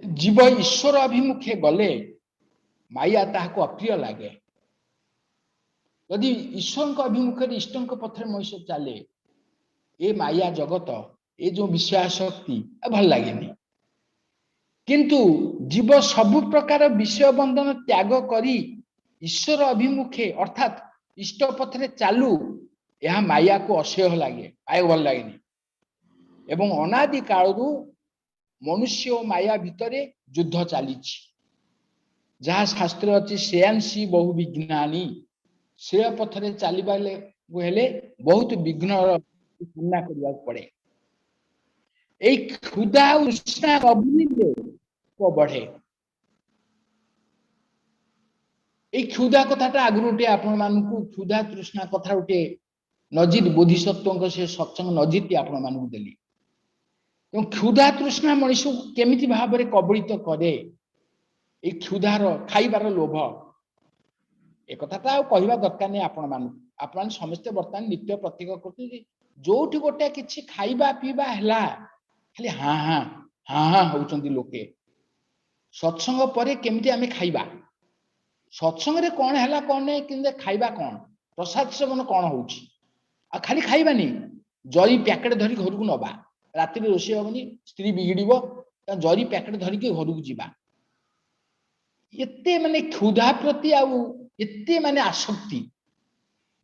Speaker 1: जीव ईश्वर अभिमुखे गले माया ताहाको अप्रिय लगे यदि ईश्वर अभिमुखे इष्ट पथरे मनुष्य चले ये माया जगत ये जो विषयाशक्ति भल लगे किंतु जीव सबु प्रकार विषय बंधन त्याग करी ईश्वर अभिमुखे अर्थात इष्ट पथरे चालू यह माया को असह्य लगे माया भल लगे एवं अनादि कालरू मनुष्य और माया भितरे युद्ध चली जहाँ शास्त्र अच्छी सेयांसी बहु विज्ञानी से पथरे चलने बहुत विघ्न सामना करने पड़े यही क्षुधा तृष्णा को बढ़े यही क्षुधा कथाटा आगु गोटे आपण मानू क्षुधा तृष्णा कथा गोटे नजीर बोधिसत्व से सत्संग नजीर आपण मानू देली क्षुधा तृष्णा मनीष को केमिति भाव में कबलित करे ये क्षुधार खाइबार लोभ एक कथाटा कहवा दरकार नहीं आपण समस्ते बर्तमान नित्य प्रत्येक कर जोठी गोटे किसी खाइबा पीवा है खाली हाँ हाँ हाँ हाँ होउचंदी लोके सत्संग पर केमिति आमे खाइबा सत्संग रे कौन है कौन नहीं कि खाइबा कौन प्रसाद सेवन कौन होउची आ खाली खाइबा नहीं जरी पैकेट धरी घर को नबा राति रोषे हेनी स्त्री बिगिड़ जरी पैकेट धरिक घर को जीवा एते माने क्षुधा प्रति आते माने आसक्ति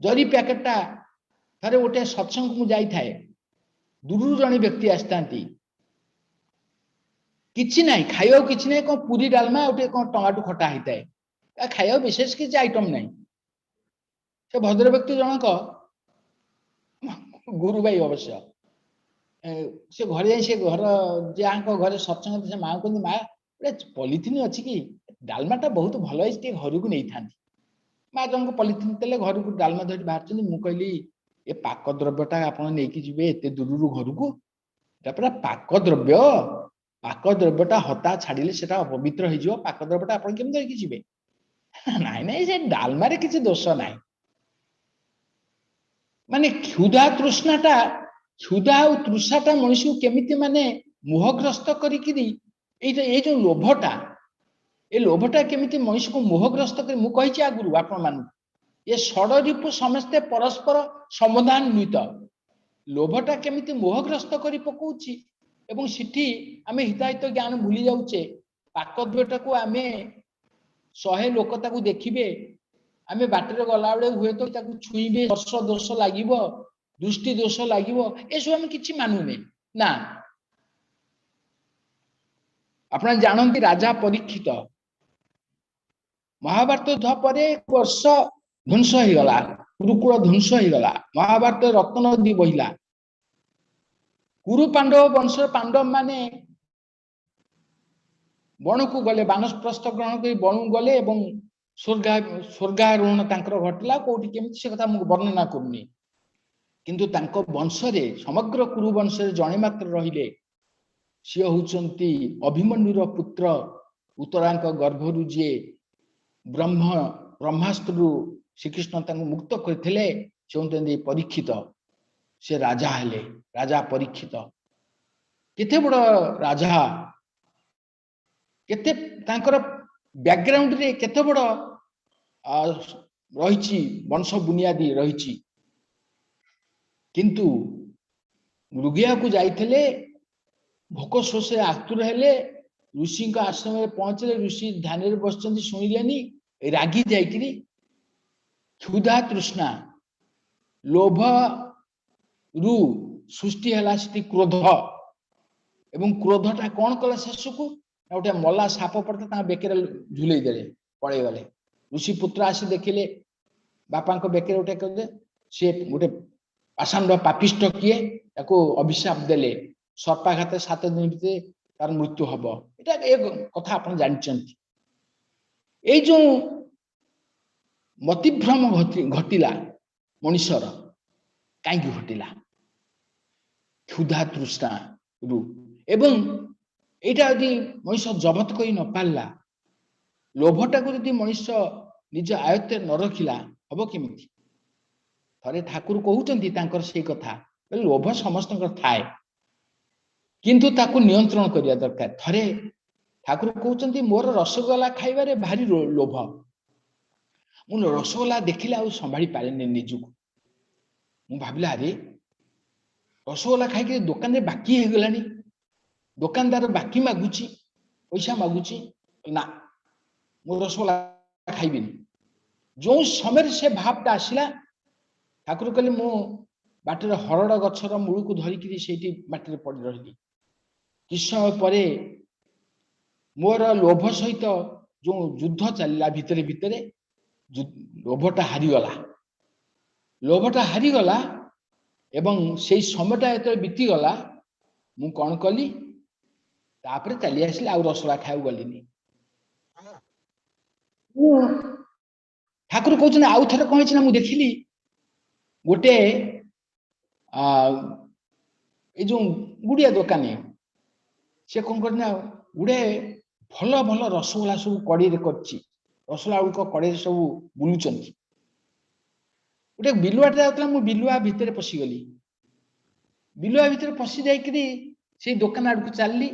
Speaker 1: जरी पैकेटा थे गोटे सत्संग को जाई थाए दूर जड़े व्यक्ति आसता किसी ना खाइबा किसी ना कौन पूरी डालमा गोटे कौन टमाटो खटा होता है खाइबा विशेष किसी आइटम ना से भद्र व्यक्ति जनक गुरु भाई अवश्य से घर जाए से घर जहाँ घर सत्संग से माँ कहते माँ गोटे पॉलिथिन अच्छी कि डालमाटा बहुत भल है घर को नहीं था माँ जन पॉलिथिन तेल घर को डालमा धरी बाहर मुझे कहली ये पाक द्रव्यटा आप जी एत दूर घर को पूरा पाक द्रव्यटा हता छाड़े से अपवित्र हो पाक द्रव्यटा आप धरिकी जी ना ना से डालमारे किसी दोष ना माने क्षुधा तृष्णाटा क्षुधा और तृषाटा मनुष्य को केमिति माने मोहग्रस्त करी जो लोभटा ये लोभटा केमिति मनुष्य को मोहग्रस्त कर मुझे आगुरी आपण मान ये षडरिपु समस्ते परस्पर समाधान्वित लोभटा केमिति मोहग्रस्त करी पकाउछि एवं सिठी आमे हिताहित ज्ञान भूली जाउचे पाकद्रव्यटा को आमे 100 लोक ताकू देखिबे आमे बाटरे गला बेले हुए तो ताकू छुईबे स्पर्श दोष लागिबो दृष्टि दोष लागिबो ए सब हम किछि मानुने ना आपण जानंती राजा परीक्षित महाभारत युद्ध पर वर्ष ध्वंस हो गला कुरुकुल ध्वंस हो गला महाभारत रत्न नदी बहिला कुरु पांडव वंश पांडव माने बण को गले बानप्रस्थ ग्रहण कर बणु गले एवं स्वर्गारोहण तांकर घटला कोठी केमिति से कथा मु वर्णना करनी किंतु तांको वंश रे समग्र कुरु वंश रे जणे मात्र रहिले सी होउचंती अभिमन्युर पुत्र उत्तरांक गर्भरु जे ब्रह्मास्त्रु श्रीकृष्ण तांको मुक्त करथिले से परीक्षित से राजा हेले राजा परीक्षित केते बड़ राजा केते तांकर बैकग्राउंड रे केते बड़ रहिछि वंश बुनियादी रहिछि किंतु मृगिया को जाइथिले भोक शोषे आतुर हेले ऋषि आश्रम में पहुंचले ऋषि ध्यान रे बसचंती सुनिलेनी रागी जाइकरी क्षुधा तृष्णा लोभ रु सृष्टि हला स्थिति क्रोध एवं क्रोधटा कौन कला शेष को गोटे मला साप पड़ता बेकर झुले देले पड़े गले ऋषि पुत्र आसी देखिले बापा बेकर गोटे कहते सी गोटे पाषांड पापिष्ट किए ताको अभिशाप देले सर्पाघात 7 दिन भितर तार मृत्यु हम एटा एक कथा आप जानते ये जो मतिभ्रम घटिला मनुष्यर कहीं घटिला क्षुधा तृष्णा रु एवं एटा यदि मनुष्य जबत कही न पाला लोभटा को यदि मनुष्य निज आयत्ते न रखिला हम केमिति थरे ठाकुर कहते से कथा लोभ समस्त थाए किंतु ताकू नियंत्रण करिया दरकार थरे ठाकुर कहते मोर रसगोला खाइबारे भारी लोभ मु रसगोला देखिले आ संभाली पारे निजुक मु भाबिला अरे रसगोला खाई दुकान में बाकी हो गलानी दुकानदार बाकी मागुची पैसा मागुची ना मु रसगोला खाइबिनी जो समय से भावटा आसला ठाकुर कहले मु बाटर हरड़ गछर मूल को धरिकी से बाटर पड़ रही किस समय पर मोर लोभ सहित जो युद्ध चलला भितरे भितरे लोभटा हारीगला एवं से समयटा जो बीतीगला मु कौन कली तापर चली आसली आ रसगोला खाऊ गलिनी ठाकुर कहते आउ थे कौन ना मुझे देखिली गोटे जो गुड़िया दुकानी से कौन करना गुड़े भल भल रसगोला सब कड़े रसगोला गुड़िक कड़े सब बुलूं गोटे बिलुआटे जाता मुझे बिलुआ भितर पशिगली बिलुआ भितर पशि जाइकरी से दुकान आड़ को चलली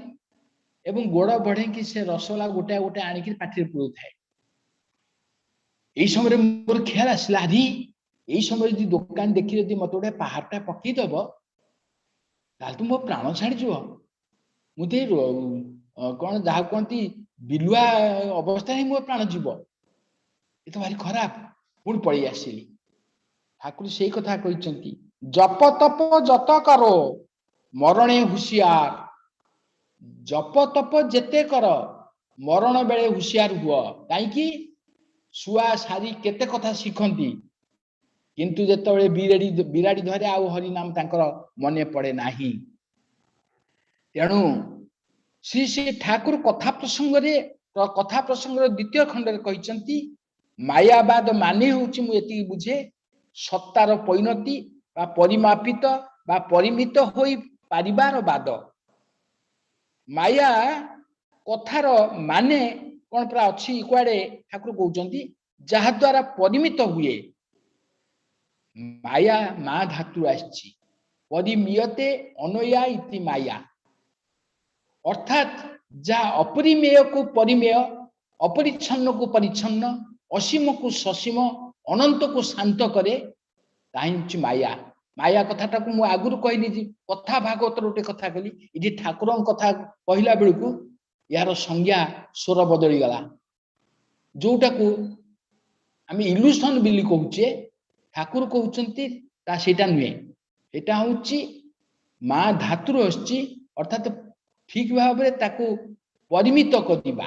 Speaker 1: एवं गोड़ बढ़े कि से रसगोला गोटे गोटे आणिक पाटी पुरो थाए यही समय मोर ख्याल आसला आदि यही समय यदि दुकान देखी यदि मत गोटे पहाड़टा पकईदब ताल तो मो प्राण छाड़ीज मुझे कौन जहाँ कहती बिलुआ अवस्था ही मो प्राण जीव ये तो भारी खराब पुणी पलि आसिली ठाकुर से कथा कहते जप तप जत करो मरणे हुशियार जप तप जेते कर मरण बेले हुशियार हुआ कहीं शुआ सारी केते कथा शिखती किंतु जेतबेले बिराड़ी धरे आउ हरि नाम तांकर मने पड़े नाही तेणु श्री श्री ठाकुर कथा प्रसंग द्वितीय खंड कहते मायावाद माने होची मु एति बुझे सत्तार परिणति बा परिमापित बा परिमित होई पारिबार बाद माया कथार माने कौन प्रा अच्छी कुआड़े ठाकुर कहते जहा द्वारा परिमित हुए माया मा धातु आछि परिमियते अनया इति माया अर्थात जहा अपरिमेय को परिमेय अपरिच्छन्न को परिच्छन्न असीम को ससीम अनंत को शांत करे ताहि माया माया कथाटा को मु आगुरु कहली कथा भागवत गोटे कथा कहली ये ठाकुर कथा कहला बेलू यार संज्ञा स्वर बदली गला जोटा को आम इल्यूशन बिली कहचे ठाकुर कहते सेटा नुहे एटा हूँ माँ धातुर आसी अर्थात ठीक भाव में ताकू परिमित करवा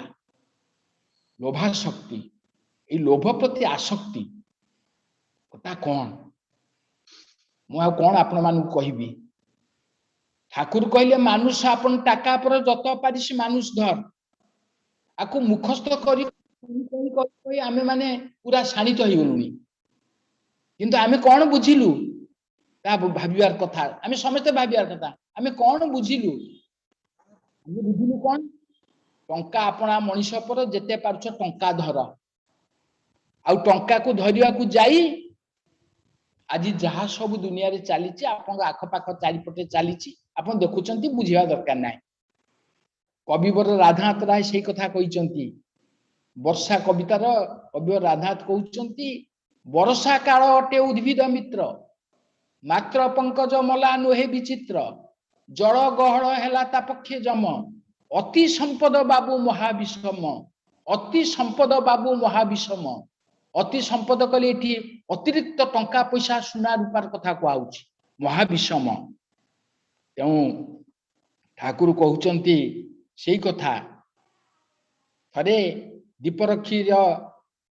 Speaker 1: लोभाशक्ति ये लोभ प्रति आसक्ति कौन मुझे कौन आपण मानू कहबी ठाकुर कहले मानुष आपन टाका पर जत पारिस मानुष धर आपको मुखस्थ करी आमे माने पूरा शाणित हो गलुनी किंतु आमे कौन बुझिलु ता भाबियार कथा आमे समस्त भाबियार कथा आमे कौन बुझिलु आमे बुझिलु कौन टंका आपना मनीष पर जेते पारछ टंका धर आ टंका को धरिया को जाई आज जहाँ सब दुनिया रे चली आखपाख चारिपटे चली आप देखुं बुझा दरकार ना कविवर राधानाथ राय से कथा कहते वर्षा कवितार कविवर राधानाथ कहते वर्षा काल अटे उद्भिद मित्र मात्र पंकज मला नुहे विचित्र जल गहल है पक्षे जम अति संपद बाबू महाविषम अति संपद बाबू महाविषम अति संपद कले एठी अतिरिक्त टंका पैसा सुना रूपार कथा कहउछि महाविषम तेणु ठाकुर कहउचंती सेई कथा थरे दीपरक्षीर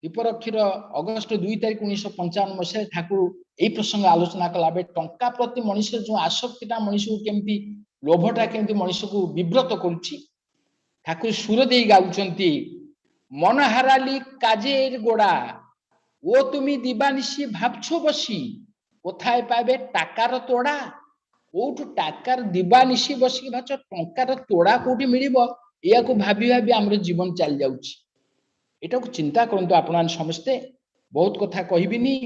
Speaker 1: अगस्ट 2 तारिख 1955 मसीह ठाकुर यही प्रसंग आलोचना कला बे टंका प्रति मनुष्य जो आसक्तिटा मनुष्य को केमती लोभटा केमती मनुष्य को विव्रत करुछि ठाकुर सुर दे गाउछंती मन हाराली काजेर गोड़ा ओ तुमी दिवानिशी भाबछो बसी कोथाय पाबे टाकार तोड़ा कोठु टाकार दिवानिशी बसी भाच टंकार तोड़ा कोठी मिलिबो या को भाबी भाबी हमर जीवन चल जाउछि एटा को चिंता करंतु आपण समस्ते बहुत कथा कहिबिनी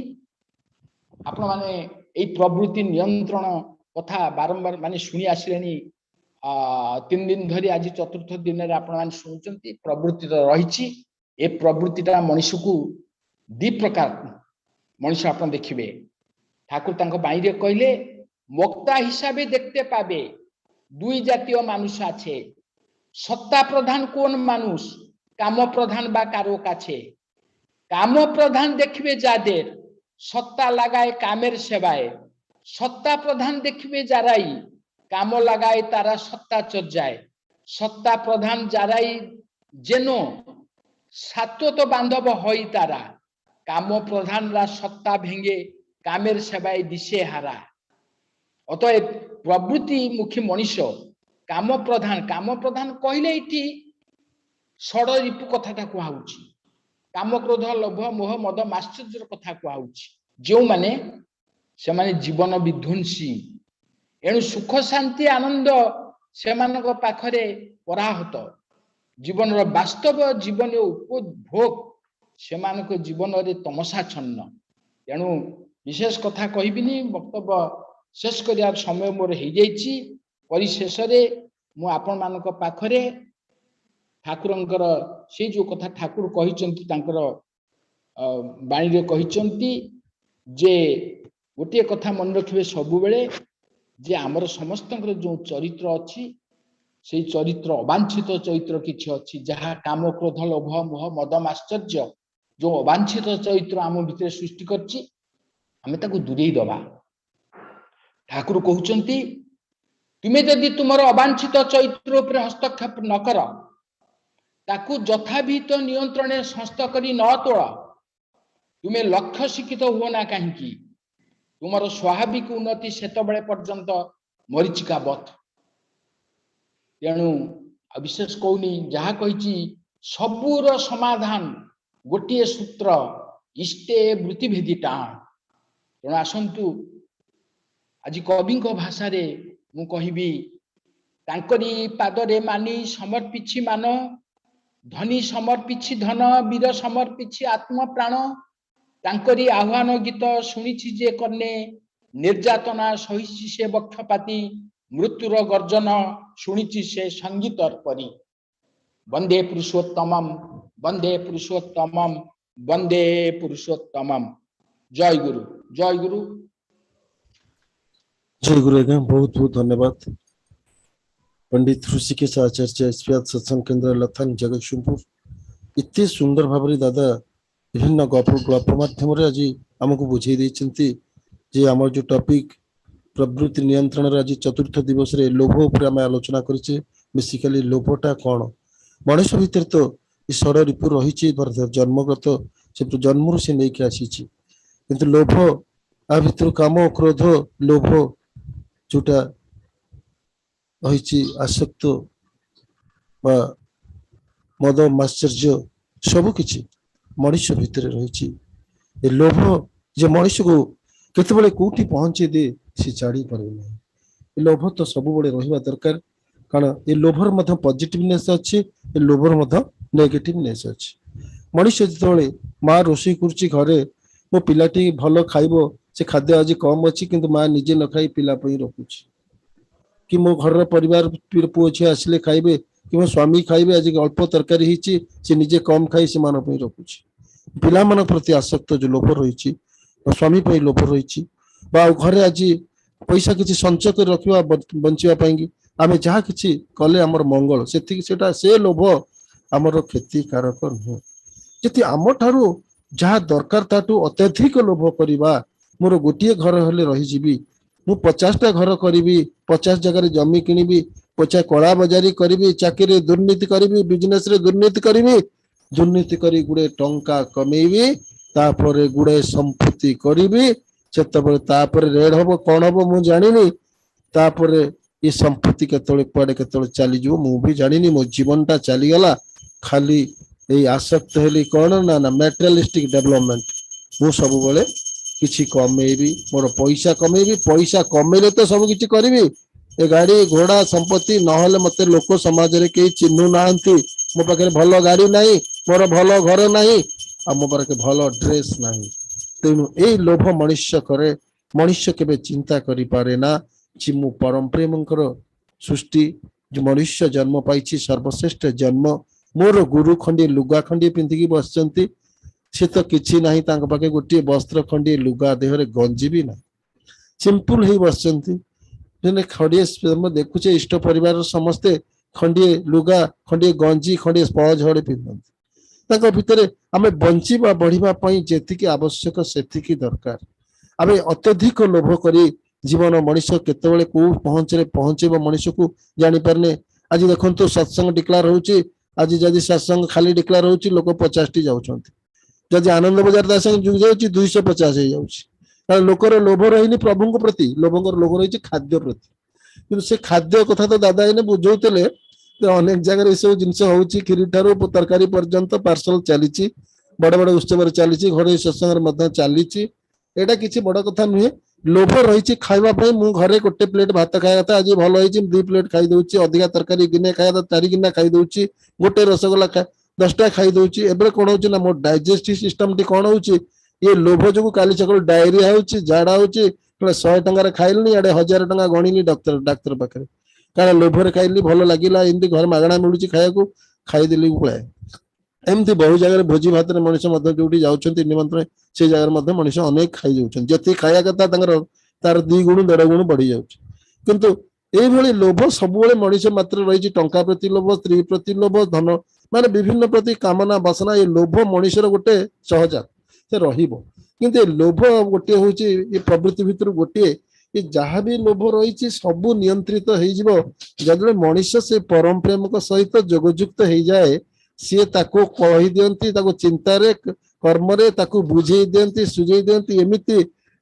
Speaker 1: आपण माने एई प्रवृत्ति नियंत्रण कथा बारंबार माने सुनी आसिलेनी 3 दिन धरी आज चतुर्थ दिन रे आपण मान सुनचंती प्रवृत्ति तो रहिछि ए प्रवृत्तिटा मनुष्य को दी प्रकार मनुष्य आपण देखिबे ठाकुर तांको बाईरे कहले मोक्ता हिसाबे देखते पाबे दुई जातीय मानुष आछे सत्ता प्रधान कोन मानुष काम प्रधान बा कारो काछे काम प्रधान देखिबे जादेर सत्ता लगाए कामेर सेवाए सत्ता प्रधान देखिबे जाराई काम लगाए तारा सत्ता चल जाए सत्ता प्रधान जाराई जेनो सातो तो बांधव होई तारा काम प्रधान रा सत्ता भेंगे कामेर सेवाए दिशे हारा अतएव प्रवृत्ति मुखी मनुष्य काम प्रधान कहले इठी षड रिपु कथाटा कुहाउछि काम क्रोध लोभ मोह मद माश्चर्य कथा कुहाउछि जो माने से माने जीवन विध्वंसी एणु सुख शांति आनंद से मानक पाखरे पराहत जीवन रो वास्तव जीवन उपभोग से मानक जीवन रे तमसाच्छन्न एणु विशेष कथा कहिबिनी वक्तव्य शेष करियार समय मोर हो जाइछि परिशेष रे मु आपण मानक पाखरे ठाकुरंकर से जो कथा ठाकुर कहिचंती तांकर बाणी रे कहिचंती जे गोटे कथा मन रखिबे सबु बेले जे आमर समस्तंकर जो चरित्र अछि से चरित्र अवांछित चरित्र किछि अछि जहा काम क्रोध लोभ मोह मद आश्चर्य जो अवांछित चरित्र आम भितर सृष्टि करछि हमें ताकू दूरेई दबा ठाकुर कहउचंती तुमे जदि तुमर अवांछित चरित्र उपर हस्तक्षेप न कर ताकू यथाभित नियंत्रण संस्थ करी न तोड़ तुमे लक्ष्य शिक्षित हुओ ना कहीं तुमर स्वाभाविक उन्नति सेत बळे पर्यंत मरीचिका बथ तेणु विशेष कहूनी जहा कही सबूर समाधान गोटे सूत्र इष्टे वृत्तिभेदी टाण तेणु आसंतु आज कवि भाषा रे मु कहिबी तांकरी पादरे मानी समर्पिछि मान धनी समर्पिछि धन वीर समर्पिछि आत्म प्राण तांकरी आह्वान गीत शुणिछि जे कन्ने निर्यातना सहिछि से बक्षपाती मृत्युर गर्जन शुणिछि से संगीतर परी वंदे पुरुषोत्तमम वंदे पुरुषोत्तमम वंदे पुरुषोत्तमम जय गुरु जय गुरु
Speaker 2: जय गुरु आज्ञा बहुत बहुत धन्यवाद पंडित ऋषिकेश आचार्य स्पियात सत्संग केंद्र लथान जगतसिंहपुर इतने सुंदर भाव दादा विभिन्न गप माध्यम आज आमको बुझे देइछंती जे आमर जो टॉपिक प्रवृत्ति नियंत्रण आज चतुर्थ दिवस रे लोभ उपर आम आलोचना करिचे बेसिकली लोभटा कौन मनुष्य भितर तो षड रिपु रही जन्मगत से जन्म से नहीं कि आसी किंतु लोभ आ भितर काम क्रोध लोभ जोटा रही आसक्त बा मद माश्चर्य सबकि मनुष्य भितर रही लोभ जे मनुष्य को केतबेले कोठी पहुंचे दे से जानी पारे ना लोभ तो सब बड़े रहिबा दरकार कारण ये लोभर मध्य पॉजिटिवनेस अच्छे ये लोभर मध्य नेगेटिवनेस अच्छे मनुष्य जिते माँ रोषे करुच्ची घरे मो पिलाटी भल खाइबो से खाद्य आज कम अच्छी किंतु माँ निजे न खाई पिला रखुची कि मो घर परिवार पुओ झी आसिले खाइबे कि मो स्वामी खाइबे आज अल्प तरकारी होती से निजे कम खाई से मान रखुची पिला मान प्रति आसक्त जो लोभ रही स्वामी लोभ रही घरे आज पैसा किसी संचय कर रखा बंचापी आम जहाँ कि कले आमर मंगल से लोभ आमर क्षतिकारक नुह जी आम ठारू जहाँ दरकार ताठू अत्यधिक लोभ करवा मोर गोटे घर हेले रही मु 50टा घर करी 50 जगह जमी किणी 50 कला बजारी करी चाकरी दुर्नीति करी बिजनेस रे दुर्नीति करी दुर्नीति करी गुड़े टंका कमेबी तापर गुड़े संपत्ति करी रेड हम कौन हम मु जानी तापर ये संपत्ति केतळे कुआडे केतळे चली जीव मु भी जानिनी मो जीवनटा चली गला खाली ए आसक्त हेली कोन ना ना मटेरियलिस्टिक डेवलपमेंट मु सब बेले किछि कमेबी मोर पैसा कमेले तो सब किछि करबी ए गाड़ी घोड़ा संपत्ति नहले मते लोक समाज रे के चिन्हु नांती मो पाखे भल गाड़ी नाही मोर भल घर नाही आ मो पाखे भल ड्रेस नाही तेणु ए लोभ मनुष्य करे मनुष्य केबे चिंता करि पारे ना कि मु परम प्रेमकर सृष्टि जो मनुष्य जन्म पाइछि सर्वश्रेष्ठ जन्म मोर गुरु खंडी लुगा खंडी पिंधिकी बसचंती से तो किछि नाही तांक पाखे गोटे वस्त्र खंडी लुगा देहरे गंजी भी ना सिंपल ही बसचंती जेने खड़िए देखुचे इष्ट परिवार समस्ते खंडिए लुगा खंडिए गंजी खंडिए स्पज हड़े पिंधती तांक भितरे आमे बंचिबा बढ़िबा पई जेतिकी आवश्यक सेतिकी दरकार आमे अत्यधिक लोभ करी जीवन मनुष्य केतेबेले को पहुंचेबा मनुष्य को जानि परने आज देखंतु सत्संग डिक्लेयर होउची आज जदि सत्संग खाली डिक्लेयर होउची लोक 50 टी जाउछंती जदि आनंद बजार दासंग जुग जाउची 250 हे जाउची कारण लोकर लोभ रहिनी प्रभु को प्रति लोभंकर लोभ रहिची खाद्य प्रति किंतु से खाद्य कथा तो दादा एने बुझौतले तो अनेक जगह ये सब जिनस होउची खिरी ठारो तरकारी पर्यंत पार्सल चलीची बड़ बड़ उत्सव चलीची घरे सत्संग मध्य चलीची एटा किछि बड़ कथा नुहे लोभ रही खाइबा पई मु घरे गोटे प्लेट भात खाया था आज भल होइछि 2 प्लेट खाई दउची अधिका तरकारी गिने खाया था 4 गिना खाई दउची गोटे रसगोल्ला 10टा खाई दउची एबे कोन होउछि ना मोर डाइजेस्टिव सिस्टम टी कोन होउछि ये लोभ जो काली सकाल डायरिया होउछि झाड़ा होउछि 100 टंका खाइलनी आडे 1000 टंका गणिनी डाक्तर पाखरे कारण लोभ रे खाइली भल लागिला एंती घर मागणा मिलुछि खाया को खाई देली पळे एमती बहु जगह भोजी भात मनुष्य मध्य जोटी जाउछंती निमंत्रण से जगह मध्य मनुष्य अनेक खाई जाउछन जति खाया कथा तांगर तार 2 गुण 1.5 गुण बढ़ी जाउछ किंतु ए भली लोभ सब बेले मनुष्य मात्र रही टंका प्रति लोभ स्त्री प्रति लोभ धन माने विभिन्न प्रति कामना वासना ये लोभ मनुष्यर गोटे सहजात से रहिबो किंतु ए लोभ गोटे होची ये प्रवृत्ति भितर गोटे ये जहाँ भी लोभ रही सब नियंत्रित हो जब मनुष्य से परम प्रेम सहित जोगयुक्त हो जाए सी ताको कही दियंती ताको चिंतारे कर्मरे ताको बुझे दियंती सुझे दियंती एमिति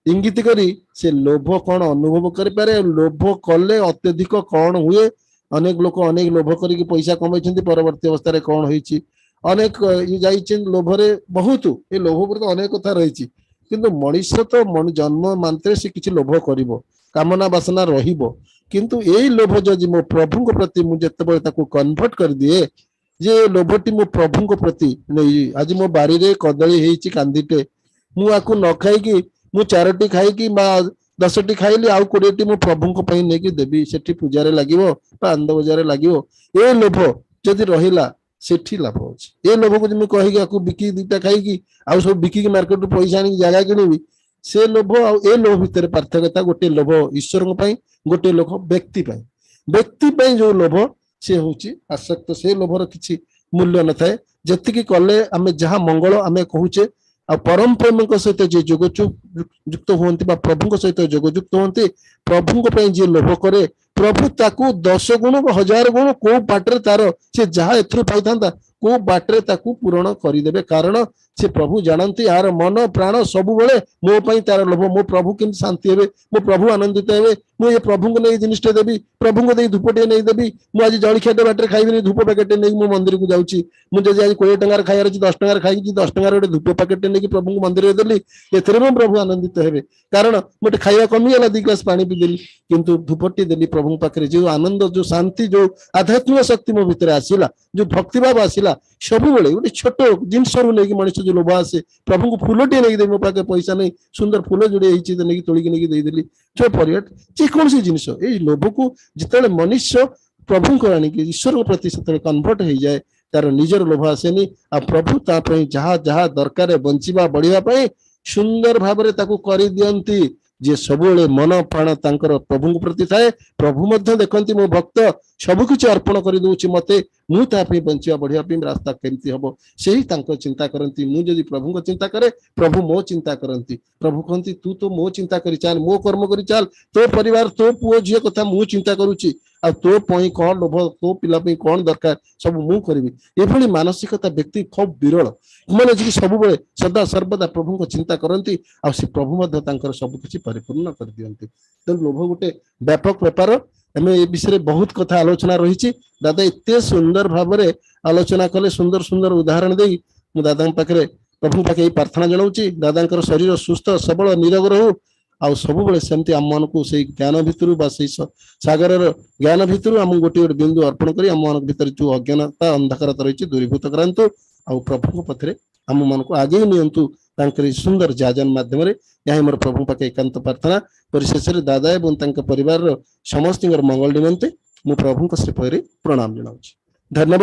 Speaker 2: इंगित करी से लोभ कौन अनुभव करि पारे लोभ कले अत्यधिक कौन हुए अनेक लोक अनेक लोभ करी पैसा कमाई परवर्ती अवस्था कौन होइछि अनेक ये जाइछन लोभरे बहुत ये लोभ पर तो अनेक कथा रही किंतु मनुष्य तो जन्म मानते से किछि लोभ करिवो कामना वासना रहिबो किंतु एई लोभ जदि मो प्रभु को प्रति मु जतबे ताको कन्वर्ट कर दिए जे लोभटी मो प्रभु को प्रति नहीं आज मो बारी रे कदली हेची कांदीटे मु आकु न खाई कि मु 4टी खाई कि बा 10टी खाइली आउ 20टी मो प्रभु को पई नै कि देबी सेठी पूजा रे लागिवो बा आनंद बजार रे लागिवो ए लोभ जदि रहिला सेठी लाभ अछि ए लोभ को जे मु कहि कि आकु बिकी 2टा खाई कि आउ सब बिकी के मार्केट रो पैसा आनी जगह किनिबी से लोभ आ ए लोभ भितर पार्थक्यता गोटे लोभ ईश्वर को पई गोटे लोभ व्यक्ति पई जो लोभ से होची आसक्त से लोभर किछि मूल्य न थाए जति कले आमे जहाँ मंगल आमे कहूचे आ परम प्रेम सहित जे जोगयुक्त होती प्रभु सहित जोगयुक्त होती प्रभु जे लोभ करे प्रभु ताकू 10 गुण 1000 गुण को बाटे तार से जहाँ एथु पाई था को बाटे ताकू पूरण करदेवे कारण से प्रभु जानती यार मन प्राण सब बेले मो पई तार लोभ मो प्रभु केम शांति हेबे मो प्रभु आनंदित हेबे मु ये प्रभु को नहीं जिनिसटे देबी प्रभु को धूपटे नहीं देबी मु आज जलखिया बाटे खाइबी धूप पैकेट नहीं मु मंदिर को जाउची मु जदि आज 20 टंकार खाइर अछि 10 टंकार खाइ 10 टंकार गोटे धूप पैकेट नहीं प्रभु को मंदिर देली एथरे मो प्रभु आनंदित हेबे कारण मोटे खाइबा कमी गला 2 ग्लास पानी पी देली किंतु धूपटी देली प्रभु पाखरे जो आनंद जो शांति जो आध्यात्मिक शक्ति मो भीतर आसीला जो भक्ति भाव आसीला सब बेले गोटे छोट जिनस नहीं मनुष्य जो लोभ आसे प्रभु को फूलटे नहीं दे मो पाखे पैसा नहीं सुंदर फूल जोड़े नहीं तोलिक नहीं देदेली जो परियट जेकोसी जिनिस ये लोभ को जिते मनुष्य प्रभु को आनिक ईश्वर को प्रति से कन्वर्ट हो जाए तार निजर लोभ आसेनी आ प्रभु जहाँ जहाँ दरकार बंचिबा बढ़िया सुंदर भाव कर दियंती जे सबुले मन प्राण तांकर प्रभु प्रति थाए प्रभु मध्य देखंती मो भक्त सब कुछ अर्पण कर दूची मते मु तापे बंचिया बढ़िया पे रास्ता केमती हबो सेही तांको चिंता करंती मु जदि प्रभु को चिंता करे प्रभु मो चिंता करंती प्रभु कहंती तू तो मो चिंता करी चाल मो कर्म करी चाल तो परिवार तो पुओ झियो कथा मु चिंता करूची आ तो पई कोन लोभ तो पिला पे कोन दरकार सब मु करबी एभली मानसिकता व्यक्ति खूब विरल माने जे सब बेले सदा सर्वदा प्रभु को चिंता करंती आ से प्रभु मध्य तांकर सब किछि परिपूर्ण कर दियंती तो लोभ गोटे व्यापक व्यापार एम ए विषय बहुत कथा आलोचना रही दादा एत सुंदर भाव आलोचना कले सुंदर सुंदर उदाहरण दे मु दादा पाखे प्रभु पाखे प्रार्थना जनाऊँ दादा शरीर सुस्थ सबल निरोग रहू आउ सब सेमती आम मान को ज्ञान भितर सागर ज्ञान भितर आम गोटे गोटे बिंदु अर्पण कर आम मान भर जो अज्ञानता अंधकारता रही दूरीभूत करातु आउ प्रभु पथरे आम मान को आगे नियंतु सुंदर जाजन माध्यम यह मोर प्रभु पाखे एकांत प्रार्थना परिशेष दादा एवं परिवार समस्त मंगल निमंते मु प्रभु श्रीपद प्रणाम जनाऊँ धन्यवाद।